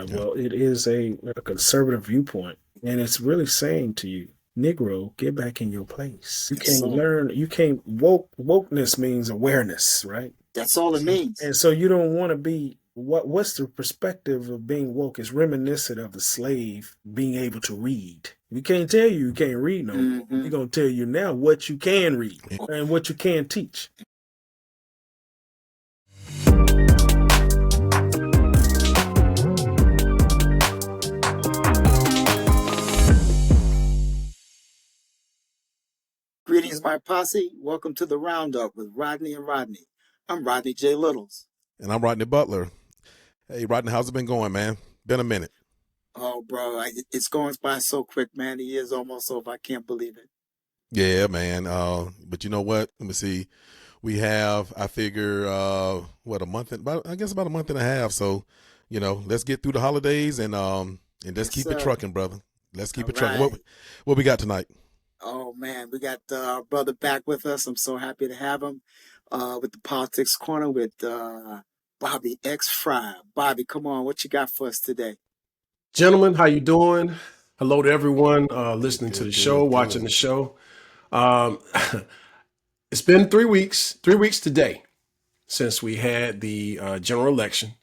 Yeah. Well, it is a conservative viewpoint, and it's really saying to you, Negro, get back in your place. You Yes, can't sir. learn. You can't wokeness means awareness, right? That's all it means. And so you don't want to be what's the perspective of being woke is reminiscent of the slave being able to read. We can't tell you can't read no more. We're gonna tell you now what you can read and what you can teach. Greetings, my posse. Welcome to the Roundup with Rodney and Rodney. I'm Rodney J. Littles. And I'm Rodney Butler. Hey, Rodney, how's it been going, man? Been a minute. Oh, bro, it's going by so quick, man. The year's almost over. I can't believe it. Yeah, man. But you know what? Let me see. We have, I figure, a month, about a month and a half. So, let's get through the holidays and let's keep it trucking, brother. Let's keep it trucking. What we got tonight? Oh, man, we got our brother back with us. I'm so happy to have him with the Politics Corner with Bobby X. Fry. Bobby, come on. What you got for us today? Gentlemen, how you doing? Hello to everyone listening to the show, watching the show. It's been 3 weeks today since we had the general election.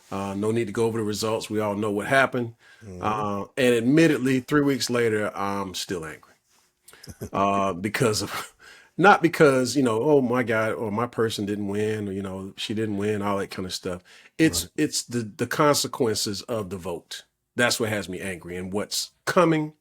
No need to go over the results. We all know what happened. And admittedly, 3 weeks later, I'm still angry. Not because, oh my God, or my person didn't win, or, she didn't win, all that kind of stuff. It's the consequences of the vote. That's what has me angry and what's coming.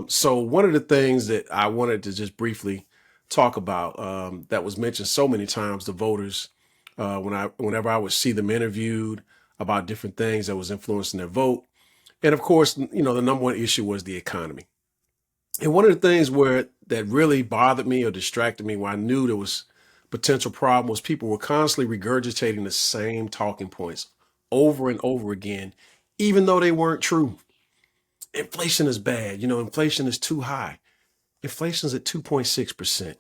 So one of the things that I wanted to just briefly talk about that was mentioned so many times, the voters, whenever I would see them interviewed about different things that was influencing their vote. And of course, the number one issue was the economy. And one of the things that really bothered me or distracted me, where I knew there was potential problem, was people were constantly regurgitating the same talking points over and over again, even though they weren't true. Inflation is bad. Inflation is too high. Inflation is at 2.6%.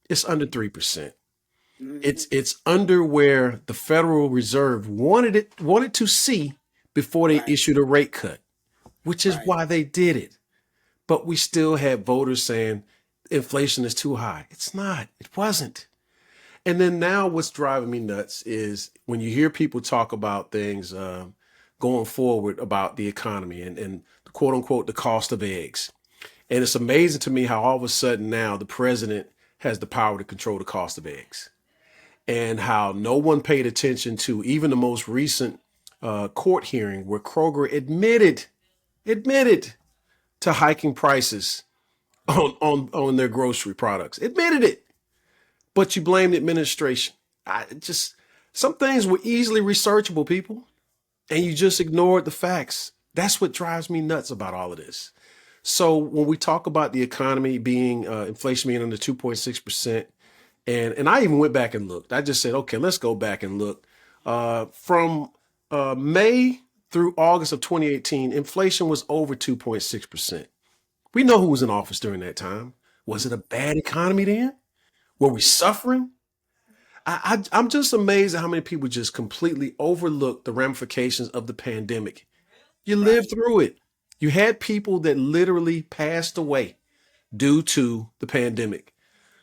It's under 3%. It's under where the Federal Reserve wanted to see before they issued a rate cut, which is why they did it. But we still had voters saying inflation is too high. It's not. It wasn't. And then now what's driving me nuts is when you hear people talk about things going forward about the economy and quote unquote, the cost of eggs. And it's amazing to me how all of a sudden now the president has the power to control the cost of eggs, and how no one paid attention to even the most recent court hearing where Kroger admitted to hiking prices on their grocery products. Admitted it. But you blame the administration. Some things were easily researchable, people, and you just ignored the facts. That's what drives me nuts about all of this. So when we talk about the economy being, inflation being under 2.6%, and I even went back and looked. I just said, okay, let's go back and look. From May through August of 2018, inflation was over 2.6%. We know who was in office during that time. Was it a bad economy then? Were we suffering? I'm just amazed at how many people just completely overlook the ramifications of the pandemic. You lived through it. You had people that literally passed away due to the pandemic.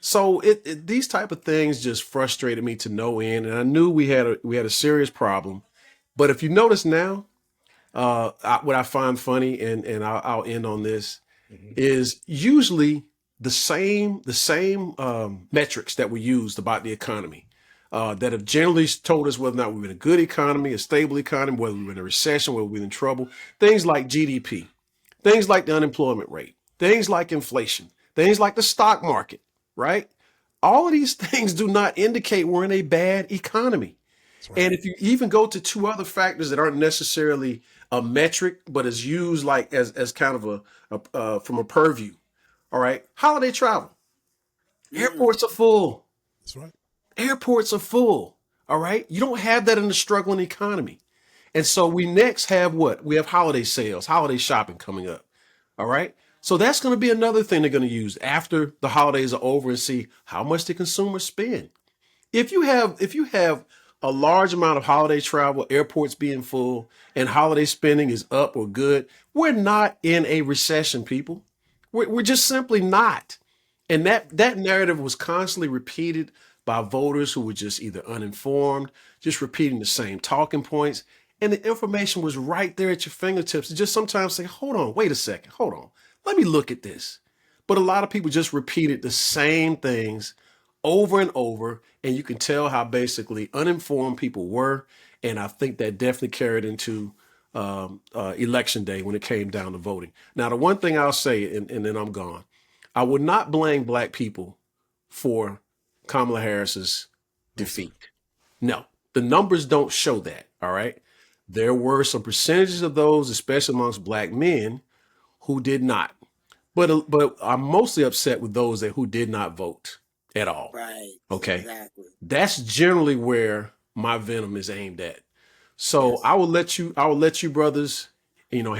So these type of things just frustrated me to no end. And I knew we had a serious problem. But if you notice now, what I find funny, and I'll end on this, is usually the same metrics that we used about the economy that have generally told us whether or not we're in a good economy, a stable economy, whether we're in a recession, whether we're in trouble. Things like GDP, things like the unemployment rate, things like inflation, things like the stock market, right? All of these things do not indicate we're in a bad economy. Right. And if you even go to two other factors that aren't necessarily a metric, but is used like as kind of a from a purview. All right. Holiday travel. Airports are full. That's right. Airports are full. All right. You don't have that in the struggling economy. And so we next have what? We have holiday sales, holiday shopping coming up. All right. So that's going to be another thing they're going to use after the holidays are over and see how much the consumers spend. If you have a large amount of holiday travel, airports being full, and holiday spending is up or good, we're not in a recession, people. We're just simply not. And that narrative was constantly repeated by voters who were just either uninformed, just repeating the same talking points. And the information was right there at your fingertips. To just sometimes say, hold on, wait a second, hold on. Let me look at this. But a lot of people just repeated the same things over and over. And you can tell how basically uninformed people were. And I think that definitely carried into election day when it came down to voting. Now, the one thing I'll say, and then I'm gone, I would not blame black people for Kamala Harris's defeat. No, the numbers don't show that. All right. There were some percentages of those, especially amongst black men, who did not. But I'm mostly upset with those who did not vote at all. Right. Okay. Exactly. That's generally where my venom is aimed at. So Yes. I will let you brothers, handle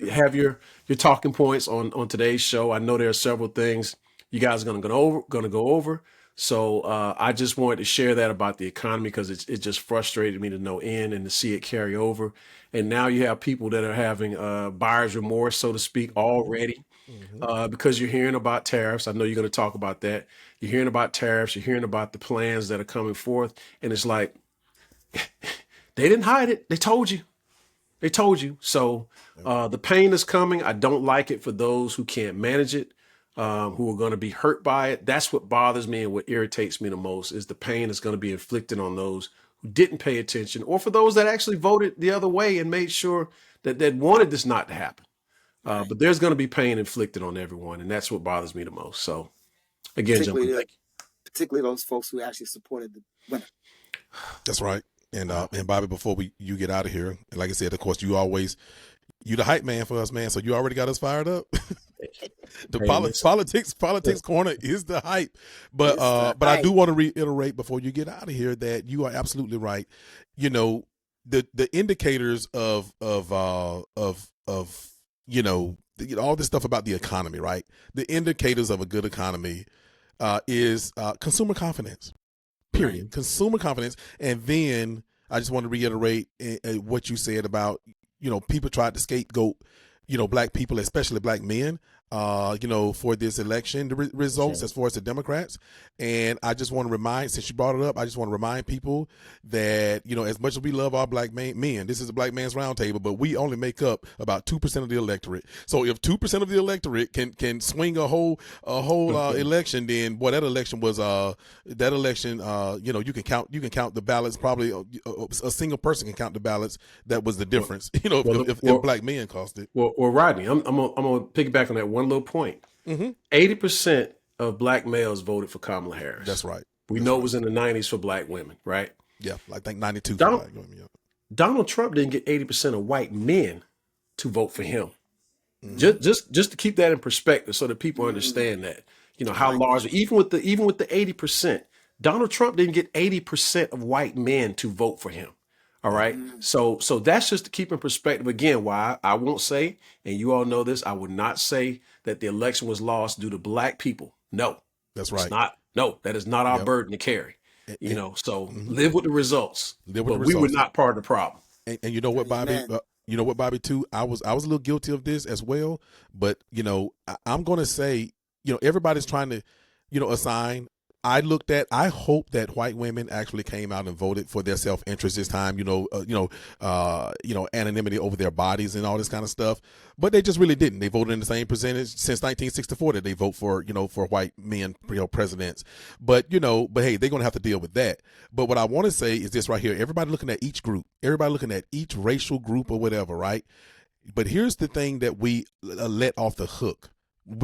have your talking points on today's show. I know there are several things you guys are going to go over. So I just wanted to share that about the economy because it just frustrated me to no end and to see it carry over. And now you have people that are having buyer's remorse, so to speak, already because you're hearing about tariffs. I know you're going to talk about that. You're hearing about tariffs. You're hearing about the plans that are coming forth. And it's like, they didn't hide it. They told you. They told you. So the pain is coming. I don't like it for those who can't manage it. Who are going to be hurt by it. That's what bothers me and what irritates me the most is the pain that's going to be inflicted on those who didn't pay attention or for those that actually voted the other way and made sure that wanted this not to happen. But there's going to be pain inflicted on everyone. And that's what bothers me the most. So again, gentlemen, particularly those folks who actually supported the winner. That's right. And Bobby, before you get out of here, and like I said, of course, you the hype man for us, man. So you already got us fired up. Politics corner is the hype, but I do want to reiterate before you get out of here that you are absolutely right. The indicators of all this stuff about the economy, right? The indicators of a good economy is consumer confidence. Period. Right. Consumer confidence, and then I just want to reiterate what you said about people tried to scapegoat black people, especially black men, for this election, the results as far as the Democrats. And I just want to remind, since you brought it up, I just want to remind people that, as much as we love our black men, this is a black man's roundtable, but we only make up about 2% of the electorate. So if 2% of the electorate can swing a whole election, then boy, that election was you can count the ballots. Probably a single person can count the ballots. That was the difference. If black men cost it. Well, Rodney, I'm gonna piggyback on that one little point. 80% of black males voted for Kamala Harris. That's right. We know it was in the 90s for black women, right? Yeah, I think 92 for black women. Yeah. Donald Trump didn't get 80% of white men to vote for him. Just to keep that in perspective, so that people understand that how large. Even with the 80%, Donald Trump didn't get 80% of white men to vote for him. All right. So that's just to keep in perspective. Again, why I won't say, and you all know this, I would not say that the election was lost due to black people. No, that's right. It's not. No, that is not our burden to carry. Live with the results. We were not part of the problem. And you know what, Bobby? Bobby, too? I was a little guilty of this as well. But, I'm going to say, everybody's trying to, assign. I hope that white women actually came out and voted for their self-interest this time, anonymity over their bodies and all this kind of stuff. But they just really didn't. They voted in the same percentage since 1964 that they vote for white men, presidents. But hey, they're going to have to deal with that. But what I want to say is this right here. Everybody looking at each group, everybody looking at each racial group or whatever, right? But here's the thing that we let off the hook, and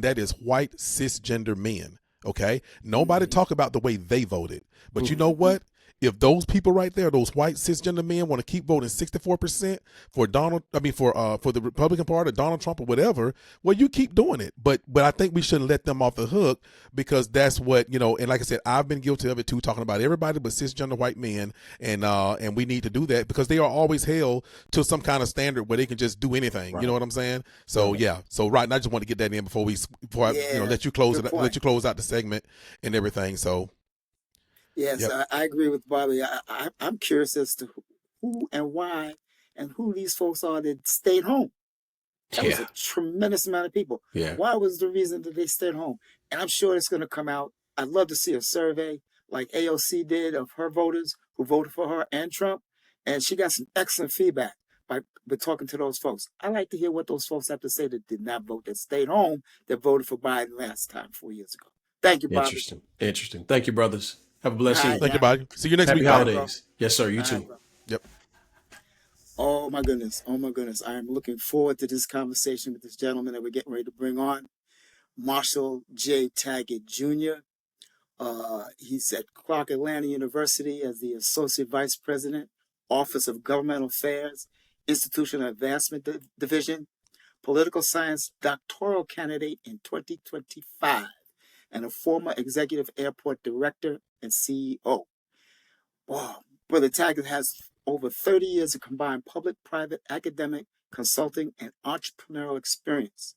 that is white cisgender men. Okay. Nobody talk about the way they voted, but you know what? If those people right there, those white cisgender men, want to keep voting 64% for the Republican Party, or Donald Trump or whatever, well, you keep doing it. But I think we shouldn't let them off the hook, because that's what, and like I said, I've been guilty of it too, talking about everybody but cisgender white men. And we need to do that because they are always held to some kind of standard where they can just do anything. Right. You know what I'm saying? So yeah. So right now, I just want to get that in before I let you close out the segment and everything. So Yes, Yep. I agree with Bobby. I'm curious as to who and why and who these folks are that stayed home. That was Yeah. a tremendous amount of people. Yeah. Why was the reason that they stayed home? And I'm sure it's going to come out. I'd love to see a survey like AOC did of her voters who voted for her and Trump. And she got some excellent feedback by talking to those folks. I like to hear what those folks have to say that did not vote, that stayed home, that voted for Biden last time 4 years ago. Thank you, Bobby. Interesting. Interesting. Thank you, brothers. Have a All blessed right, Thank evening. you, now. buddy. See you next Happy week, All brother. right, bro. holidays. Yes, sir. You All right, too. bro. Yep. Oh my goodness. Oh my goodness. I am looking forward to this conversation with this gentleman that we're getting ready to bring on, Marshall J. Taggart Jr. He's at Clark Atlanta University as the Associate Vice President, Office of Governmental Affairs, Institutional Advancement Division, Political Science doctoral candidate in 2025, and a former Executive Airport Director and CEO. Wow. Brother Taggart has over 30 years of combined public, private, academic, consulting, and entrepreneurial experience.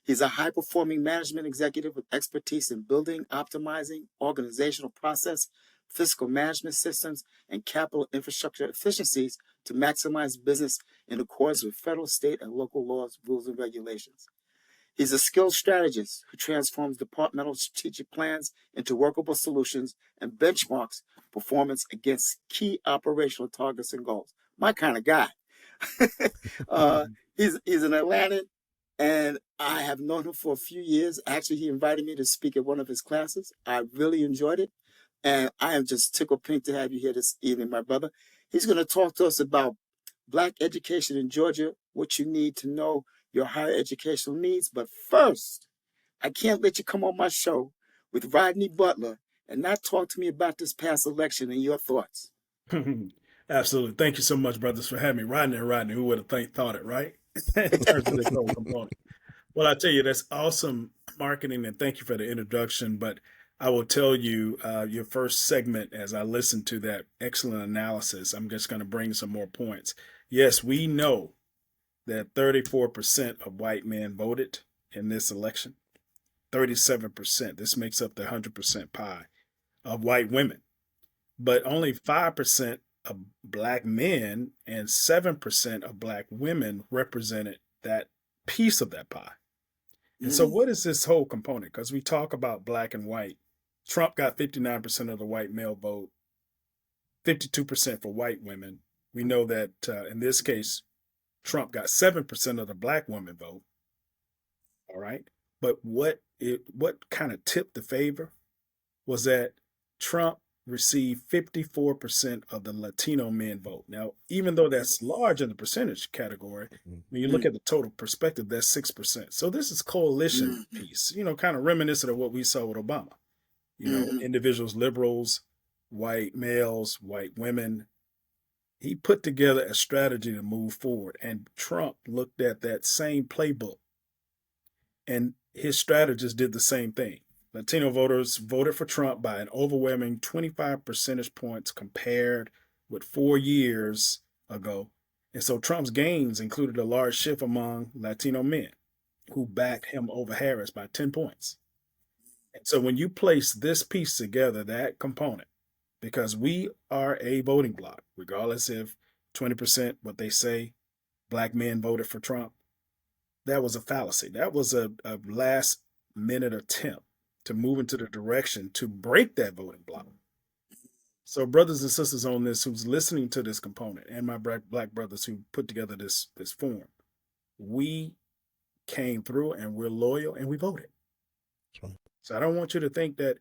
He's a high-performing management executive with expertise in building, optimizing organizational process, fiscal management systems, and capital infrastructure efficiencies to maximize business in accordance with federal, state, and local laws, rules, and regulations. He's a skilled strategist who transforms departmental strategic plans into workable solutions and benchmarks performance against key operational targets and goals. My kind of guy. uh, he's an Atlantan, and I have known him for a few years. Actually, he invited me to speak at one of his classes. I really enjoyed it, and I am just tickled pink to have you here this evening, my brother. He's going to talk to us about Black education in Georgia, what you need to know, your higher educational needs. But first, I can't let you come on my show with Rodney Butler and not talk to me about this past election and your thoughts. Absolutely. Thank you so much, brothers, for having me. Rodney, who would have thought it, right? In terms of this whole component. Well, I tell you, that's awesome marketing, and thank you for the introduction. But I will tell you, your first segment, as I listened to that excellent analysis, I'm just going to bring some more points. Yes, we know that 34% of white men voted in this election. 37%. This makes up the 100% pie of white women, but only 5% of black men and 7% of black women represented that piece of that pie. And so, what is this whole component? Because we talk about black and white. Trump got 59% of the white male vote, 52% for white women. We know that in this case, Trump got 7% of the black women vote. All right. But what kind of tipped the favor was that Trump received 54% of the Latino men vote. Now, even though that's large in the percentage category, when you look at the total perspective, that's 6%. So this is coalition piece, kind of reminiscent of what we saw with Obama. Individuals, liberals, white males, white women. He put together a strategy to move forward. And Trump looked at that same playbook, and his strategists did the same thing. Latino voters voted for Trump by an overwhelming 25 percentage points compared with 4 years ago. And so Trump's gains included a large shift among Latino men who backed him over Harris by 10 points. And so when you place this piece together, that component, because we are a voting bloc, regardless if 20%, what they say, black men voted for Trump, that was a fallacy. That was a last minute attempt to move into the direction to break that voting bloc. So brothers and sisters on this who's listening to this component, and my black brothers who put together this form, we came through and we're loyal and we voted. Right. So I don't want you to think that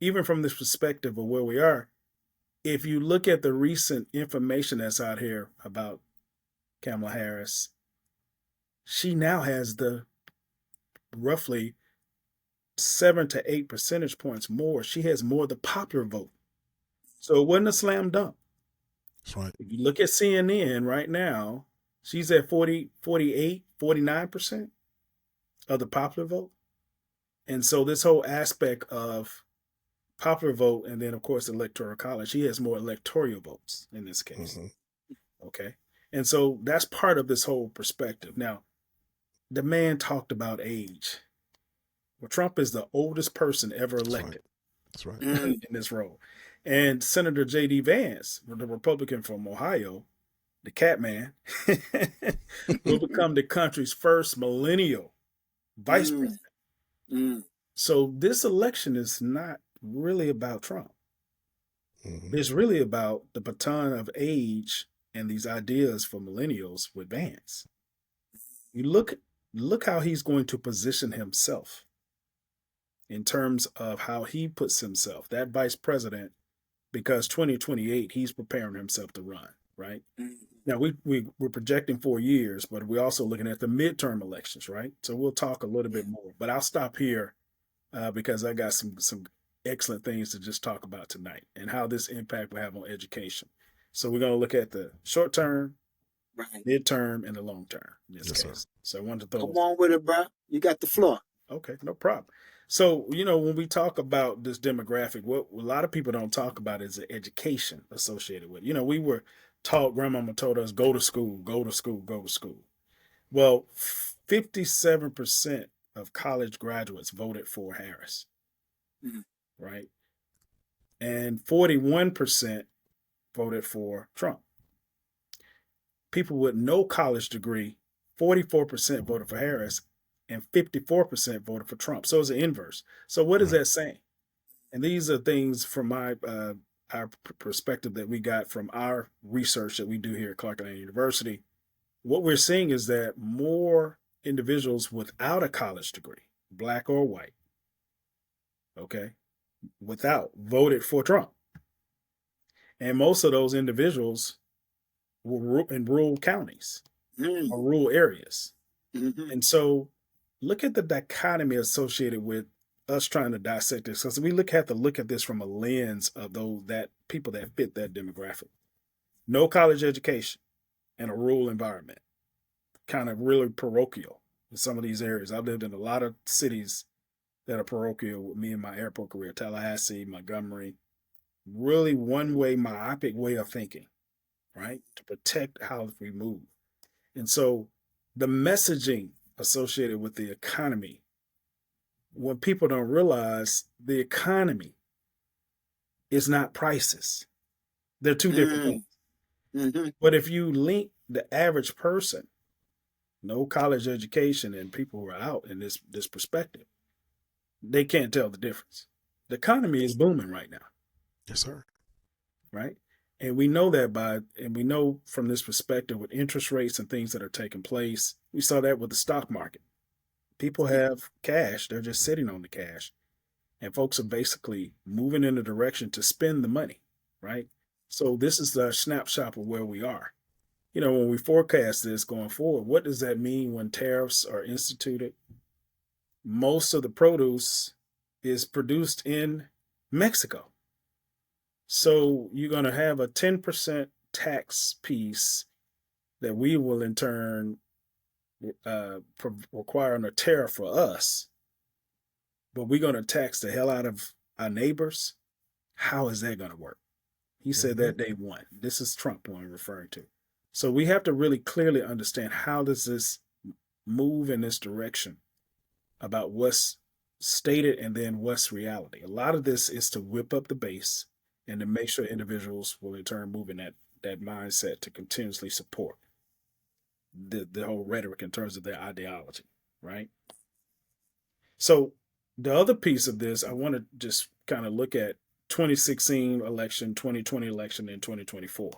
even from this perspective of where we are, if you look at the recent information that's out here about Kamala Harris, she now has the roughly 7 to 8 percentage points more. She has more of the popular vote. So it wasn't a slam dunk. That's right. If you look at CNN right now, she's at 40, 48, 49% of the popular vote. And so this whole aspect of popular vote, and then of course electoral college, she has more electoral votes in this case. Okay. And so that's part of this whole perspective. Now, the man talked about age. Well, Trump is the oldest person ever elected. That's right. In this role. And Senator J.D. Vance, the Republican from Ohio, the cat man, will become the country's first millennial vice Mm, president. mm, So this election is not really about Trump. Hmm. It's really about the baton of age and these ideas for millennials with Vance. You look how he's going to position himself in terms of how he puts himself, that vice president, because 2028 he's preparing himself to run, right? mm. Now we're projecting 4 years, but we're also looking at the midterm elections, right? So we'll talk a little bit more. But I'll stop here because I got some excellent things to just talk about tonight and how this impact will have on education. So we're going to look at the short term, Right. midterm, and the long term in this Yes, sir. case. So I wanted to throw. Come on with it, bro. You got the floor. Okay, no problem. So, when we talk about this demographic, what a lot of people don't talk about is the education associated with it. We were taught, grandmama told us, go to school, go to school, go to school. Well, 57% of college graduates voted for Harris, Mhm. right? And 41% voted for Trump. People with no college degree, 44% voted for Harris, and 54% voted for Trump. So it's an inverse. So what is Right. that saying? And these are things from our perspective that we got from our research that we do here at Clark Atlanta University. What we're seeing is that more individuals without a college degree, black or white, okay, without, voted for Trump. And most of those individuals were in rural counties Mm, or rural areas. mhm. And so look at the dichotomy associated with us trying to dissect this, because we have to look at this from a lens of that people that fit that demographic. No college education in a rural environment, kind of really parochial in some of these areas. I've lived in a lot of cities that are parochial with me in my airport career, Tallahassee, Montgomery, really one way, myopic way of thinking, right? To protect how we move. And so the messaging associated with the economy, when people don't realize the economy is not prices, they're two different Mm, things. mhm. But if you link the average person, no college education, and people who are out in this perspective, they can't tell the difference. The economy is booming right now, Yes, sir. right? And we know that and we know from this perspective with interest rates and things that are taking place. We saw that with the stock market. People have cash, they're just sitting on the cash. And folks are basically moving in a direction to spend the money, right? So this is the snapshot of where we are. When we forecast this going forward, what does that mean when tariffs are instituted? Most of the produce is produced in Mexico. So you're going to have a 10% tax piece that we will in turn require a tariff for us, but we're going to tax the hell out of our neighbors. How is that going to work? He said that day one. This is Trump who I'm referring to. So we have to really clearly understand how does this move in this direction about what's stated and then what's reality. A lot of this is to whip up the base and to make sure individuals will in turn move in that mindset to continuously support the whole rhetoric in terms of their ideology, right? So the other piece of this, I want to just kind of look at 2016 election, 2020 election, and 2024.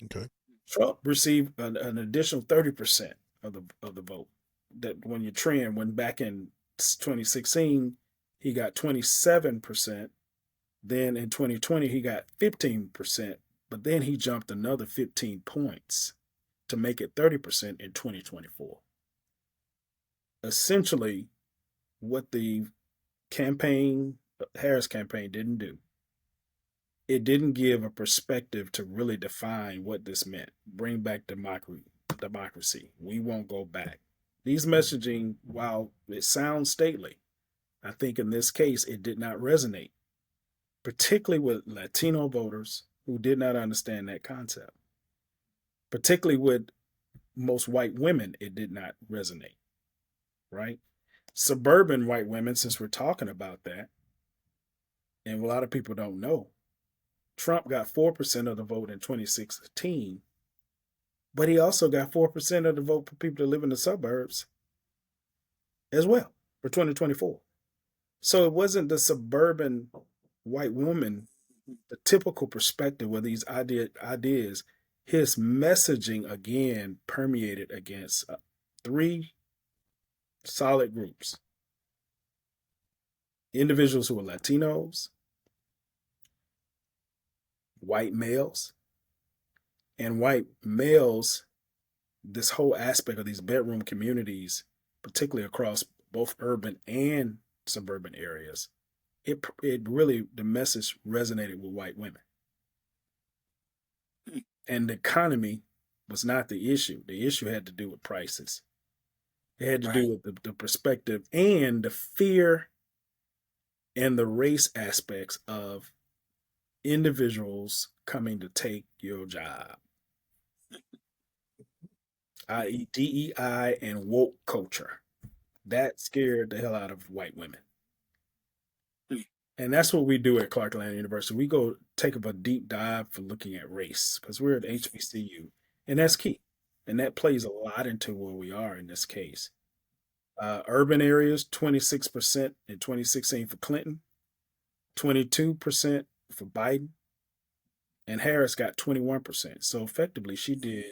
Okay. Trump received an additional 30% of the vote. That when you trend, when back in 2016, he got 27%. Then in 2020, he got 15%, but then he jumped another 15 points to make it 30% in 2024. Essentially, what the Harris campaign didn't do, it didn't give a perspective to really define what this meant. Bring back democracy. We won't go back. These messaging, while it sounds stately, I think in this case, it did not resonate, particularly with Latino voters who did not understand that concept. Particularly with most white women, it did not resonate, right? Suburban white women, since we're talking about that, and a lot of people don't know, Trump got 4% of the vote in 2016, but he also got 4% of the vote for people that live in the suburbs as well for 2024. So it wasn't the suburban white woman, the typical perspective where these ideas, his messaging again permeated against three solid groups: individuals who are Latinos, white males, and white males. This whole aspect of these bedroom communities, particularly across both urban and suburban areas, it really, the message resonated with white women. And the economy was not the issue. The issue had to do with prices. It had to do with the perspective and the fear and the race aspects of individuals coming to take your job, i.e., DEI and woke culture. That scared the hell out of white women. And that's what we do at Clark Atlanta University. We go take up a deep dive for looking at race because we're at HBCU, and that's key. And that plays a lot into where we are in this case. Urban areas, 26% in 2016 for Clinton, 22% for Biden, and Harris got 21%. So effectively, she did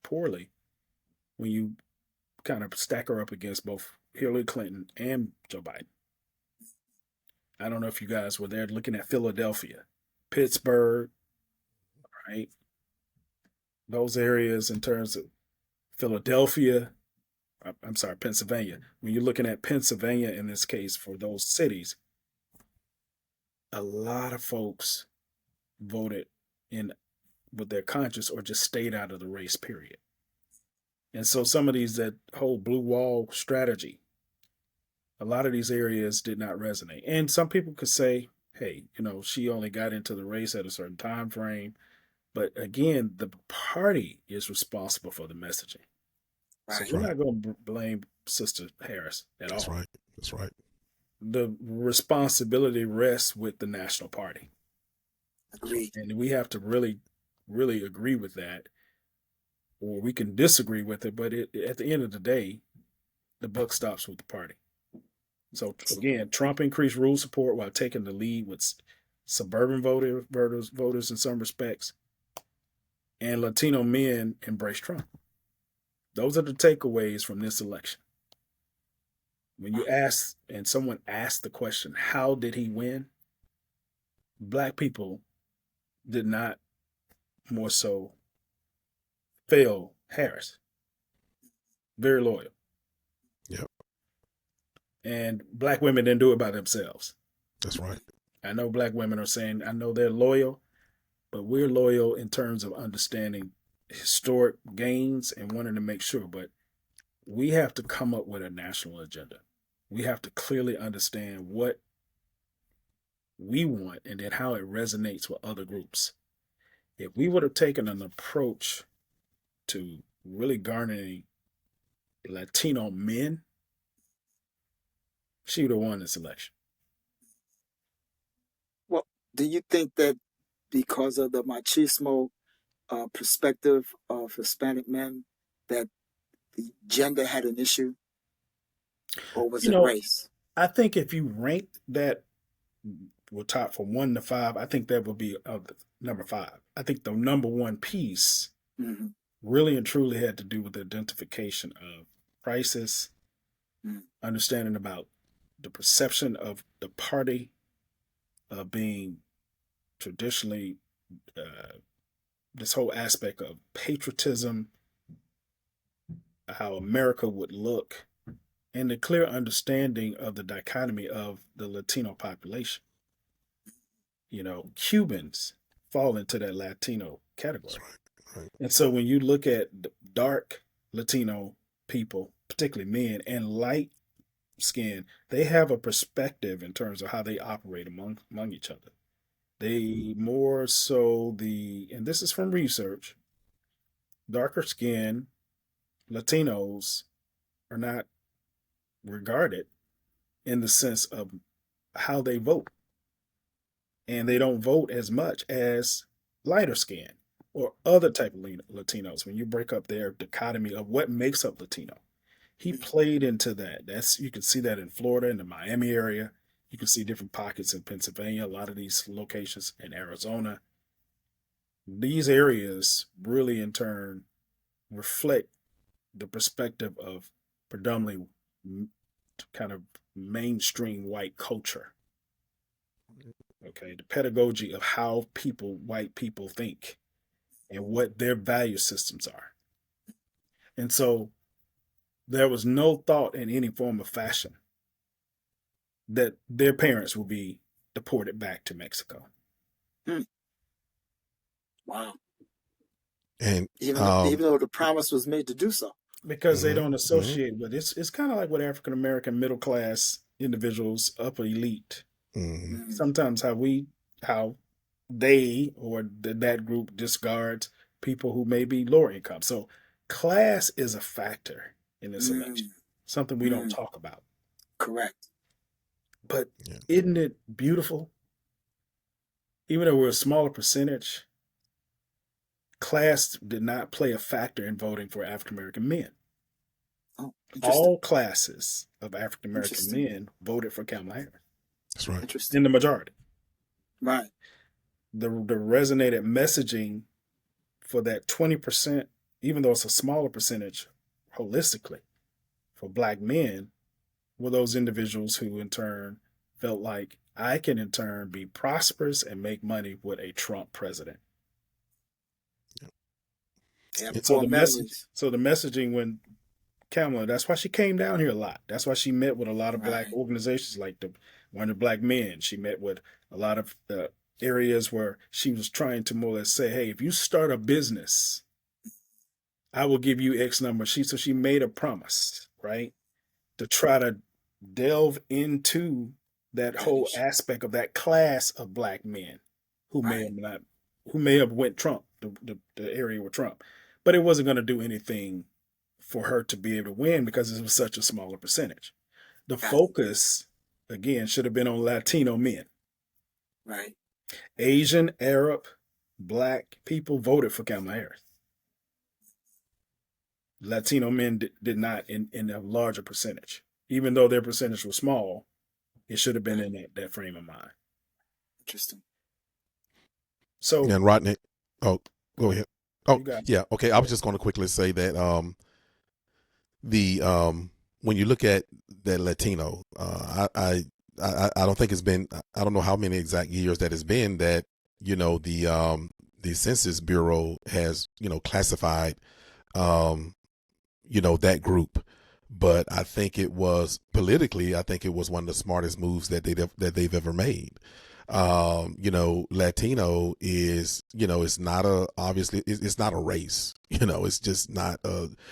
poorly when you kind of stack her up against both Hillary Clinton and Joe Biden. I don't know if you guys were there looking at Philadelphia, Pittsburgh, right? Those areas in terms of Philadelphia, I'm sorry, Pennsylvania. When you're looking at Pennsylvania in this case for those cities, a lot of folks voted in with their conscience or just stayed out of the race, period. And so some of these, that whole blue wall strategy, a lot of these areas did not resonate. And some people could say, hey, she only got into the race at a certain time frame. But again, the party is responsible for the messaging. So we're not going to blame Sister Harris at all. That's right. That's right. The responsibility rests with the national party. Agreed. And we have to really, really agree with that, or we can disagree with it. But at the end of the day, the buck stops with the party. So again, Trump increased rural support while taking the lead with suburban voters in some respects, and Latino men embraced Trump. Those are the takeaways from this election. When you ask, and someone asked the question, how did he win? Black people did not more so fail Harris. Very loyal. Yep. And black women didn't do it by themselves. That's right. I know black women are saying, I know they're loyal, but we're loyal in terms of understanding historic gains and wanting to make sure. But we have to come up with a national agenda. We have to clearly understand what we want and then how it resonates with other groups. If we would have taken an approach to really garnering Latino men, she would have won this election. Well, do you think that because of the machismo perspective of Hispanic men, that the gender had an issue? Or was it race? I think if you rank that, we'll top from 1 to 5, I think that would be number 5. I think the number one piece really and truly had to do with the identification of crisis, understanding about the perception of the party being traditionally this whole aspect of patriotism, how America would look, and the clear understanding of the dichotomy of the Latino population. Cubans fall into that Latino category. Right. And so when you look at dark Latino people, particularly men, and light skin, they have a perspective in terms of how they operate among each other. They more so and this is from research, darker skin Latinos are not regarded in the sense of how they vote. and they don't vote as much as lighter skin or other type of Latinos. When you break up their dichotomy of what makes up Latino, he played into that. That's you can see that in Florida, in the Miami area. You can see different pockets in Pennsylvania, a lot of these locations in Arizona. These areas really, in turn, reflect the perspective of predominantly kind of mainstream white culture. Okay, the pedagogy of how white people think, and what their value systems are. And so there was no thought in any form of fashion that their parents will be deported back to Mexico. Wow. And even though the promise was made to do so. Because they don't associate with it. It's kind of like what African American middle class individuals, upper elite. Sometimes how they or that group discards people who may be lower income. So class is a factor in this election, something we don't talk about. Correct. But isn't it beautiful? Even though we're a smaller percentage, class did not play a factor in voting for African American men. Oh, all classes of African American men voted for Kamala Harris. That's right. Interesting. In the majority. Right. The resonated messaging for that 20%, even though it's a smaller percentage holistically for Black men, were those individuals who in turn felt like I can in turn be prosperous and make money with a Trump president. Yeah, so the messaging when Kamala, that's why she came down here a lot. That's why she met with a lot of Black organizations like the One of Black Men. She met with a lot of areas where she was trying to more or less say, hey, if you start a business, I will give you X number. So she made a promise, right? To try to delve into that whole aspect of that class of Black men who may have went Trump, the area with Trump. But it wasn't going to do anything for her to be able to win because it was such a smaller percentage. The focus, again, should have been on Latino men. Right. Asian, Arab, Black people voted for Kamala Harris. Latino men did not in a larger percentage. Even though their percentage was small, it should have been in that frame of mind. Interesting. So, and Rodney, go ahead. Oh, yeah. Okay. I was just going to quickly say that when you look at that Latino, I don't think it's been, I don't know how many exact years that it's been that, the Census Bureau has, classified, that group. But I think it was politically, I think it was one of the smartest moves that they've ever made. Latino is, it's not it's not a race, it's just not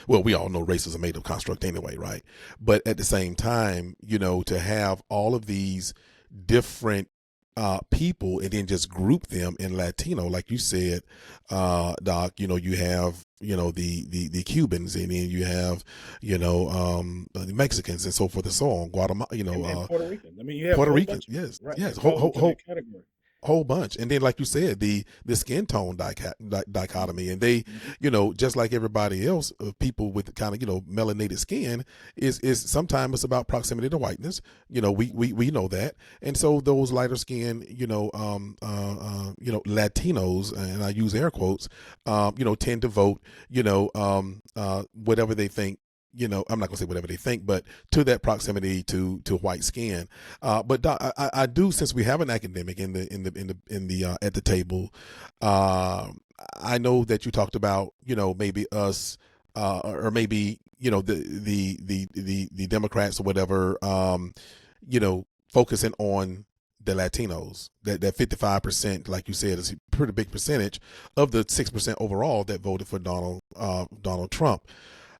we all know race is a made up construct anyway, right? But at the same time, to have all of these different people and then just group them in Latino, like you said, Doc, you have, the Cubans, and then you have, the Mexicans and so forth and so on, Guatemala, and Puerto Rican. I mean, you have Puerto Rican, yes, right, yes, whole bunch. And then, like you said, the skin tone dichotomy, and they, just like everybody else, people with kind of, melanated skin is sometimes it's about proximity to whiteness. We know that. And so those lighter skin, Latinos, and I use air quotes, tend to vote, whatever they think. I'm not gonna say whatever they think, but to that proximity to white skin. But Doc, I do, since we have an academic in the at the table. I know that you talked about, maybe us, or maybe, the Democrats or whatever, focusing on the Latinos. That 55%, like you said, is a pretty big percentage of the 6% overall that voted for Donald Trump.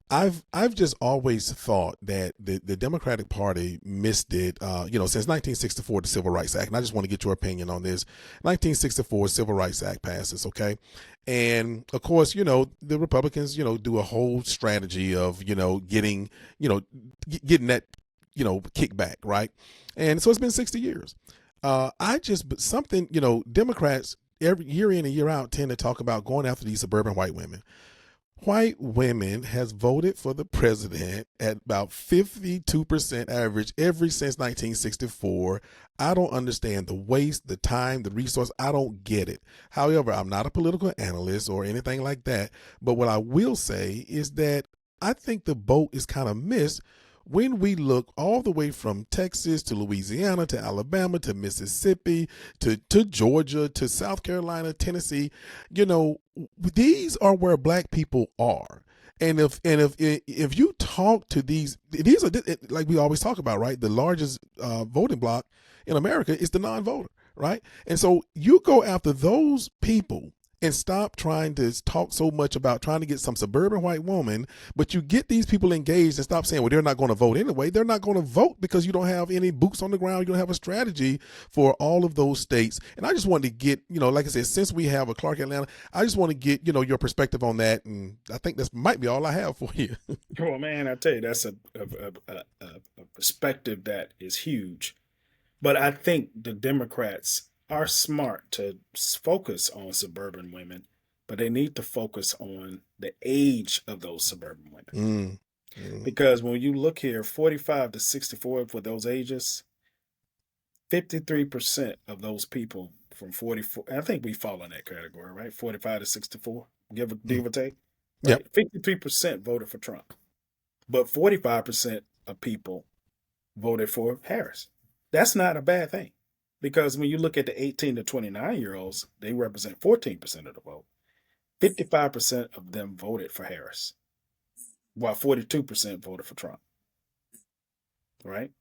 I've just always thought that the Democratic Party missed it, since 1964, the Civil Rights Act. And I just want to get your opinion on this. 1964 Civil Rights Act passes, okay? And of course, the Republicans, do a whole strategy of, getting that, kickback, right? And so it's been 60 years. but something, Democrats every year in and year out tend to talk about going after these suburban white women. White women has voted for the president at about 52% average ever since 1964. I don't understand the waste, the time, the resource. I don't get it. However, I'm not a political analyst or anything like that. But what I will say is that I think the boat is kind of missed when we look all the way from Texas to Louisiana to Alabama to Mississippi to Georgia to South Carolina, Tennessee. These are where black people are. And if you talk to these are, like we always talk about, right? The largest voting bloc in America is the non-voter, right? And so you go after those people and stop trying to talk so much about trying to get some suburban white woman, but you get these people engaged and stop saying, well, they're not going to vote anyway. They're not going to vote because you don't have any boots on the ground. You don't have a strategy for all of those states. And I just wanted to get, like I said, since we have a Clark Atlanta, I just want to get, your perspective on that. And I think this might be all I have for you. Well, man, I tell you, that's a perspective that is huge. But I think the Democrats are smart to focus on suburban women, but they need to focus on the age of those suburban women. Because when you look here, 45 to 64 for those ages, 53% of those people from 44, I think we fall in that category, right? 45 to 64, give or take. Right? Yep. 53% voted for Trump, but 45% of people voted for Harris. That's not a bad thing. Because when you look at the 18 to 29-year-olds, they represent 14% of the vote. 55% of them voted for Harris, while 42% voted for Trump. Right?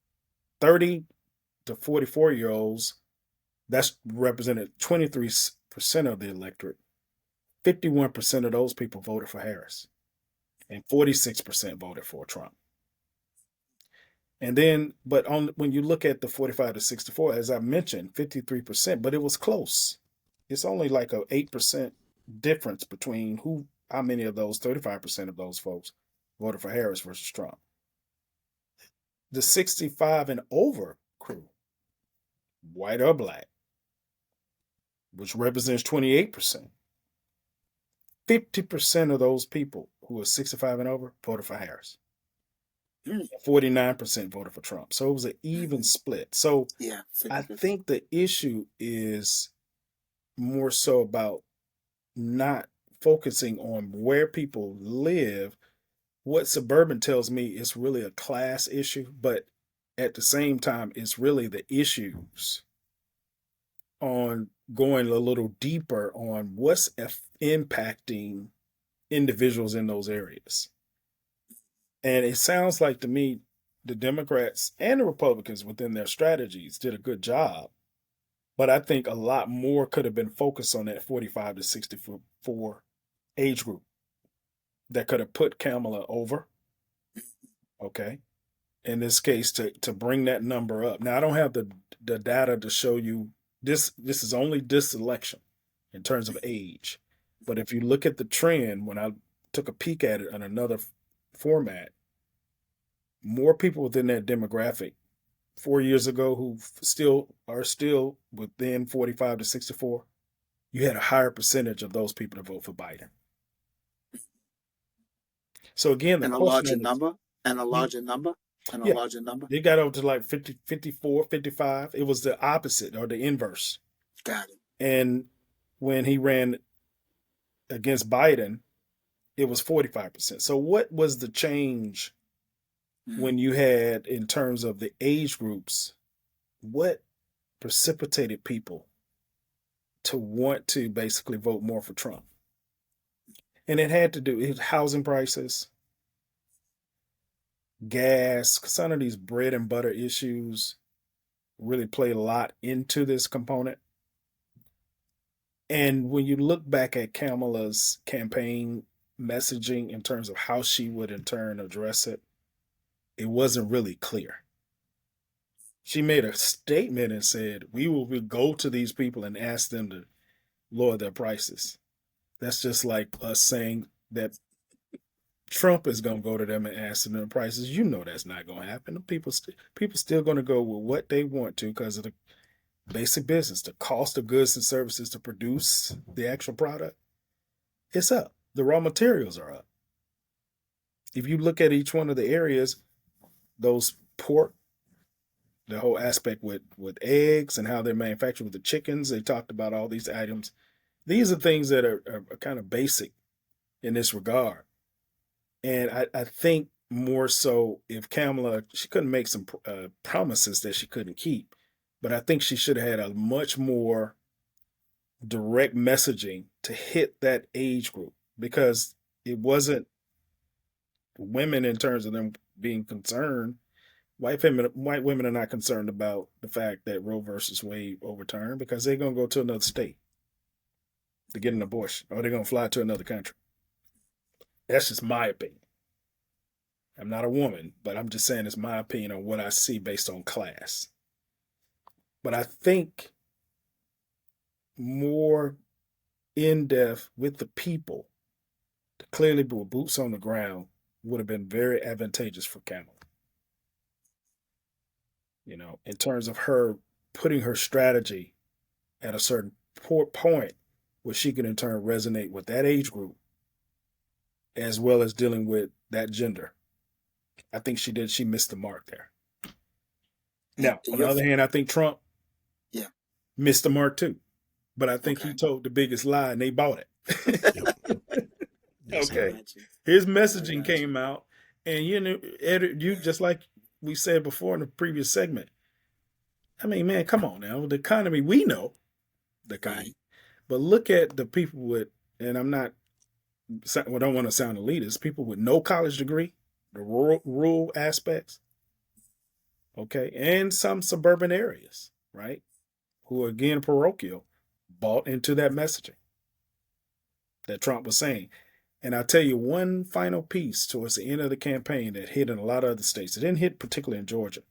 30 to 44-year-olds, that's represented 23% of the electorate. 51% of those people voted for Harris, and 46% voted for Trump. And then, but when you look at the 45 to 64, as I mentioned, 53%, but it was close. It's only like a 8% difference between how many of those, 35% of those folks voted for Harris versus Trump. The 65 and over crew, white or black, which represents 28%. 50% of those people who are 65 and over voted for Harris. 49% voted for Trump. So it was an even split. So yeah, I think the issue is more so about not focusing on where people live. What suburban tells me is really a class issue, but at the same time, it's really the issues on going a little deeper on what's impacting individuals in those areas. And it sounds like to me, the Democrats and the Republicans within their strategies did a good job. But I think a lot more could have been focused on that 45 to 64 age group that could have put Kamala over. Okay. In this case, to bring that number up. Now, I don't have the data to show you this. This is only this election in terms of age. But if you look at the trend, when I took a peek at it on another format, more people within that demographic 4 years ago who are still within 45 to 64, you had a higher percentage of those people to vote for Biden. So again, a larger number. They got up to like 50, 54, 55. It was the opposite or the inverse. Got it. And when he ran against Biden, it was 45%. So what was the change when you had, in terms of the age groups, what precipitated people to want to basically vote more for Trump? And it had to do with housing prices, gas, some of these bread and butter issues really played a lot into this component. And when you look back at Kamala's campaign messaging in terms of how she would in turn address it, it wasn't really clear. She made a statement and said, we will go to these people and ask them to lower their prices. That's just like us saying that Trump is going to go to them and ask them their prices. You know that's not going to happen. People still going to go with what they want to because of basic business, the cost of goods and services to produce the actual product, it's up. The raw materials are up. If you look at each one of the areas, those pork, the whole aspect with eggs and how they're manufactured with the chickens, they talked about all these items. These are things that are kind of basic in this regard. And I think more so if Kamala, she couldn't make some promises that she couldn't keep, but I think she should have had a much more direct messaging to hit that age group, because it wasn't women in terms of them being concerned. White women are not concerned about the fact that Roe versus Wade overturned, because they're going to go to another state to get an abortion, or they're going to fly to another country. That's just my opinion. I'm not a woman, but I'm just saying it's my opinion on what I see based on class. But I think more in depth with the people, clearly with boots on the ground, would have been very advantageous for Kamala. You know, in terms of her putting her strategy at a certain point where she can in turn resonate with that age group, as well as dealing with that gender. I think she missed the mark there. Now, on the other hand, I think Trump missed the mark too. But I think he told the biggest lie and they bought it. Okay. His messaging came out, and you just like we said before in the previous segment. I mean, man, come on now. The economy, we know the economy. But look at the people with, and I don't want to sound elitist, people with no college degree, the rural aspects, okay, and some suburban areas, right, who are again parochial, bought into that messaging that Trump was saying. And I'll tell you one final piece towards the end of the campaign that hit in a lot of other states. It didn't hit particularly in Georgia,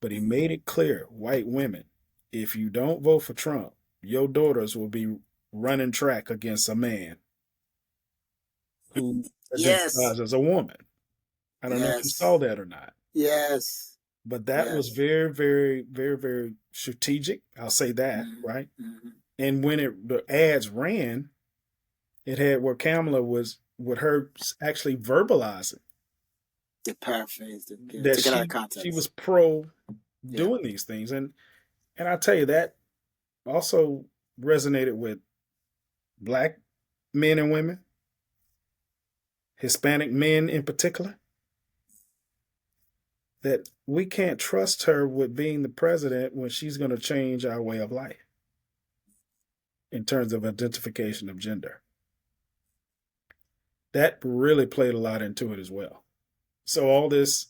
but he made it clear, white women, if you don't vote for Trump, your daughters will be running track against a man who identifies as a woman. I don't know if you saw that or not. Yes. But that was very, very, very, very strategic. I'll say that, right? Mm-hmm. And when the ads ran, it had where Kamala was with her actually verbalizing. They paraphrased it. That she was pro doing these things. And I tell you, that also resonated with Black men and women, Hispanic men in particular, that we can't trust her with being the president when she's going to change our way of life in terms of identification of gender. That really played a lot into it as well. So all this,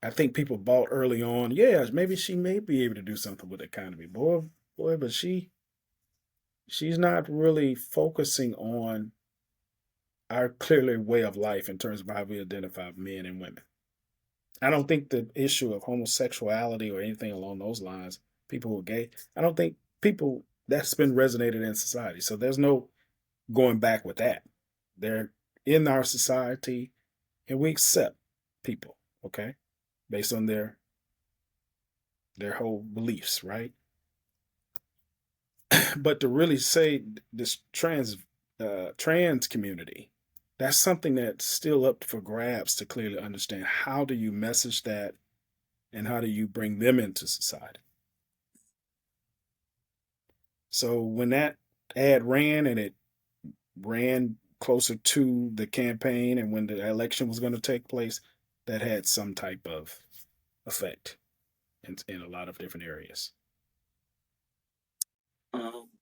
I think people bought early on, yeah, maybe she may be able to do something with the economy. Boy, but she's not really focusing on our clearly way of life in terms of how we identify men and women. I don't think the issue of homosexuality or anything along those lines, people who are gay, I don't think that's been resonated in society. So there's no going back with that. They're in our society and we accept people, okay, based on their whole beliefs, right? But to really say this trans community, that's something that's still up for grabs to clearly understand. How do you message that and how do you bring them into society? So when that ad ran, and it ran closer to the campaign and when the election was going to take place, that had some type of effect in a lot of different areas.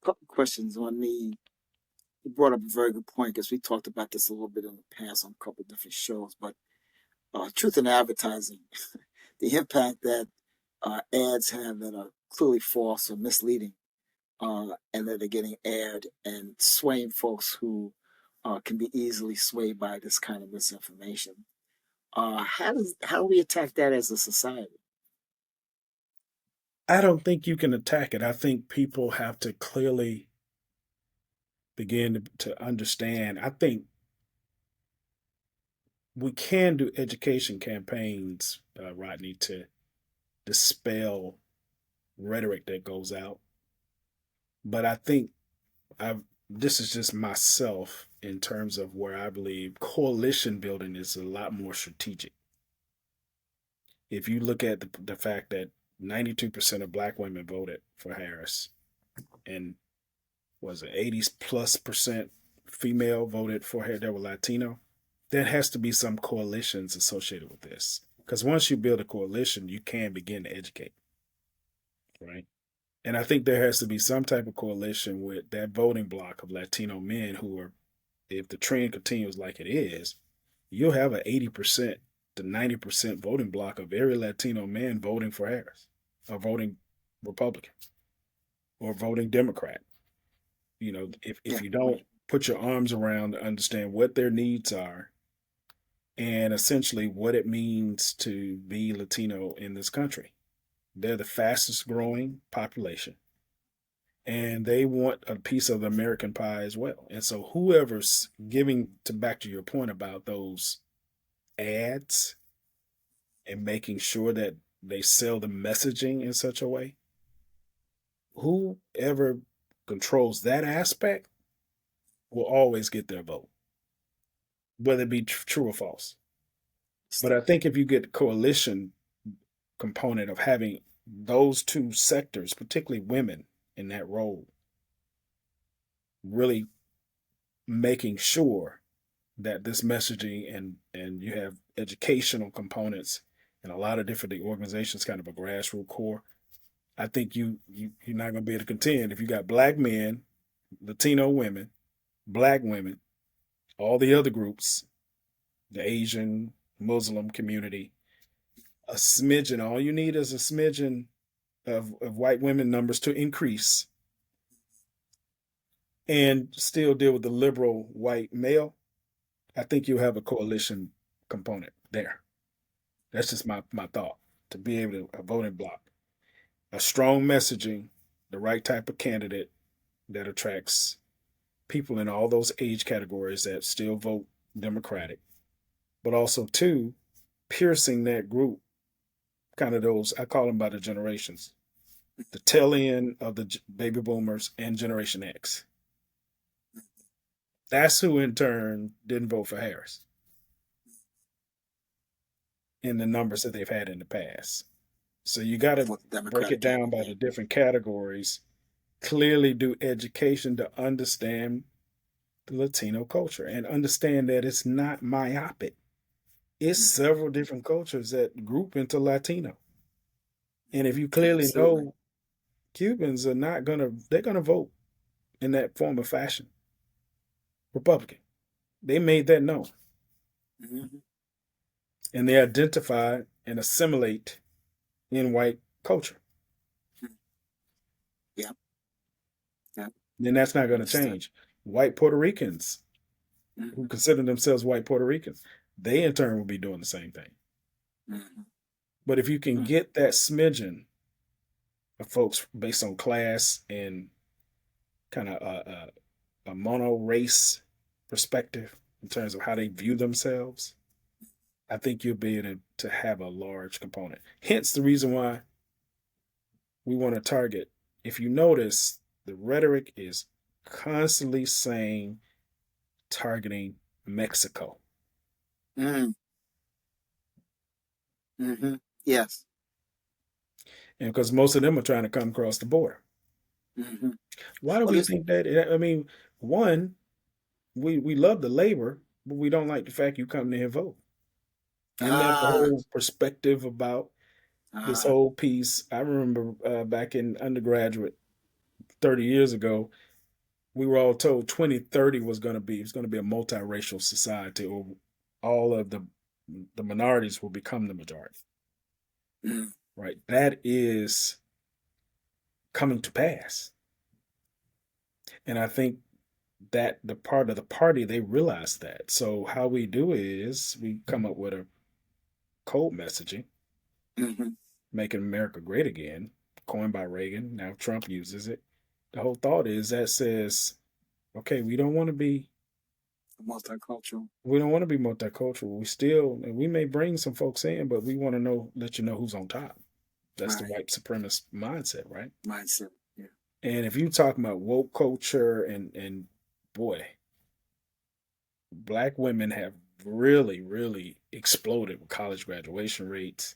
Couple questions on you brought up a very good point, because we talked about this a little bit in the past on a couple of different shows, but truth in advertising, the impact that ads have that are clearly false or misleading, and that are getting aired and swaying folks who can be easily swayed by this kind of misinformation. How do we attack that as a society? I don't think you can attack it. I think people have to clearly begin to understand. I think we can do education campaigns, Rodney, to dispel rhetoric that goes out. But I think this is just myself in terms of where I believe coalition building is a lot more strategic. If you look at the fact that 92% of black women voted for Harris, and was it 80+% female voted for her that were Latino, there has to be some coalitions associated with this. Because once you build a coalition, you can begin to educate, right? And I think there has to be some type of coalition with that voting block of Latino men who are, if the trend continues like it is, you'll have an 80% to 90% voting block of every Latino man voting for Harris, or voting Republican, or voting Democrat. You know, if you don't put your arms around to understand what their needs are and essentially what it means to be Latino in this country. They're the fastest growing population, and they want a piece of the American pie as well. And so whoever's giving, to back to your point about those ads and making sure that they sell the messaging in such a way, whoever controls that aspect will always get their vote, whether it be true or false. But I think if you get the coalition component of having those two sectors, particularly women in that role, really making sure that this messaging and you have educational components and a lot of different organizations, kind of a grassroots core, I think you're not going to be able to contend if you got black men, Latino women, black women, all the other groups, the Asian, Muslim community, a smidgen. All you need is a smidgen of white women numbers to increase and still deal with the liberal white male. I think you'll have a coalition component there. That's just my thought, to be able to a voting block, a strong messaging, the right type of candidate that attracts people in all those age categories that still vote Democratic, but also two, piercing that group, kind of those, I call them by the generations, the tail end of the baby boomers and Generation X. That's who in turn didn't vote for Harris in the numbers that they've had in the past. So you got to break it down by the different categories, clearly do education to understand the Latino culture and understand that it's not myopic. It's several different cultures that group into Latino. And if you clearly know Cubans are not they're going to vote in that form of fashion Republican. They made that known. Mm-hmm. And they identify and assimilate in white culture. Yeah. Yeah. Then that's not going to change. White Puerto Ricans who consider themselves white Puerto Ricans, they in turn will be doing the same thing. Mm-hmm. But if you can get that smidgen of folks based on class and kind of a mono race perspective in terms of how they view themselves, I think you'll be able to have a large component. Hence the reason why we want to target. If you notice, the rhetoric is constantly saying targeting Mexico. Mm. Mm-hmm. Yes. And because most of them are trying to come across the border. Mm-hmm. Why do we think that? I mean, one, we love the labor, but we don't like the fact you come there and vote. And that whole perspective about this whole piece. I remember back in undergraduate 30 years ago, we were all told 2030 it's going to be a multiracial society, or all of the minorities will become the majority. Mm. Right? That is coming to pass. And I think that the part of the party, they realize that. So how we do is we come up with a code messaging, making America great again, coined by Reagan. Now Trump uses it. The whole thought is that says, okay, we don't want to be multicultural. We don't want to be multicultural. We may bring some folks in, but we want to let you know who's on top. That's the Right. white supremacist mindset, right? Mindset. Yeah. And if you talking about woke culture and boy, black women have really, really exploded with college graduation rates,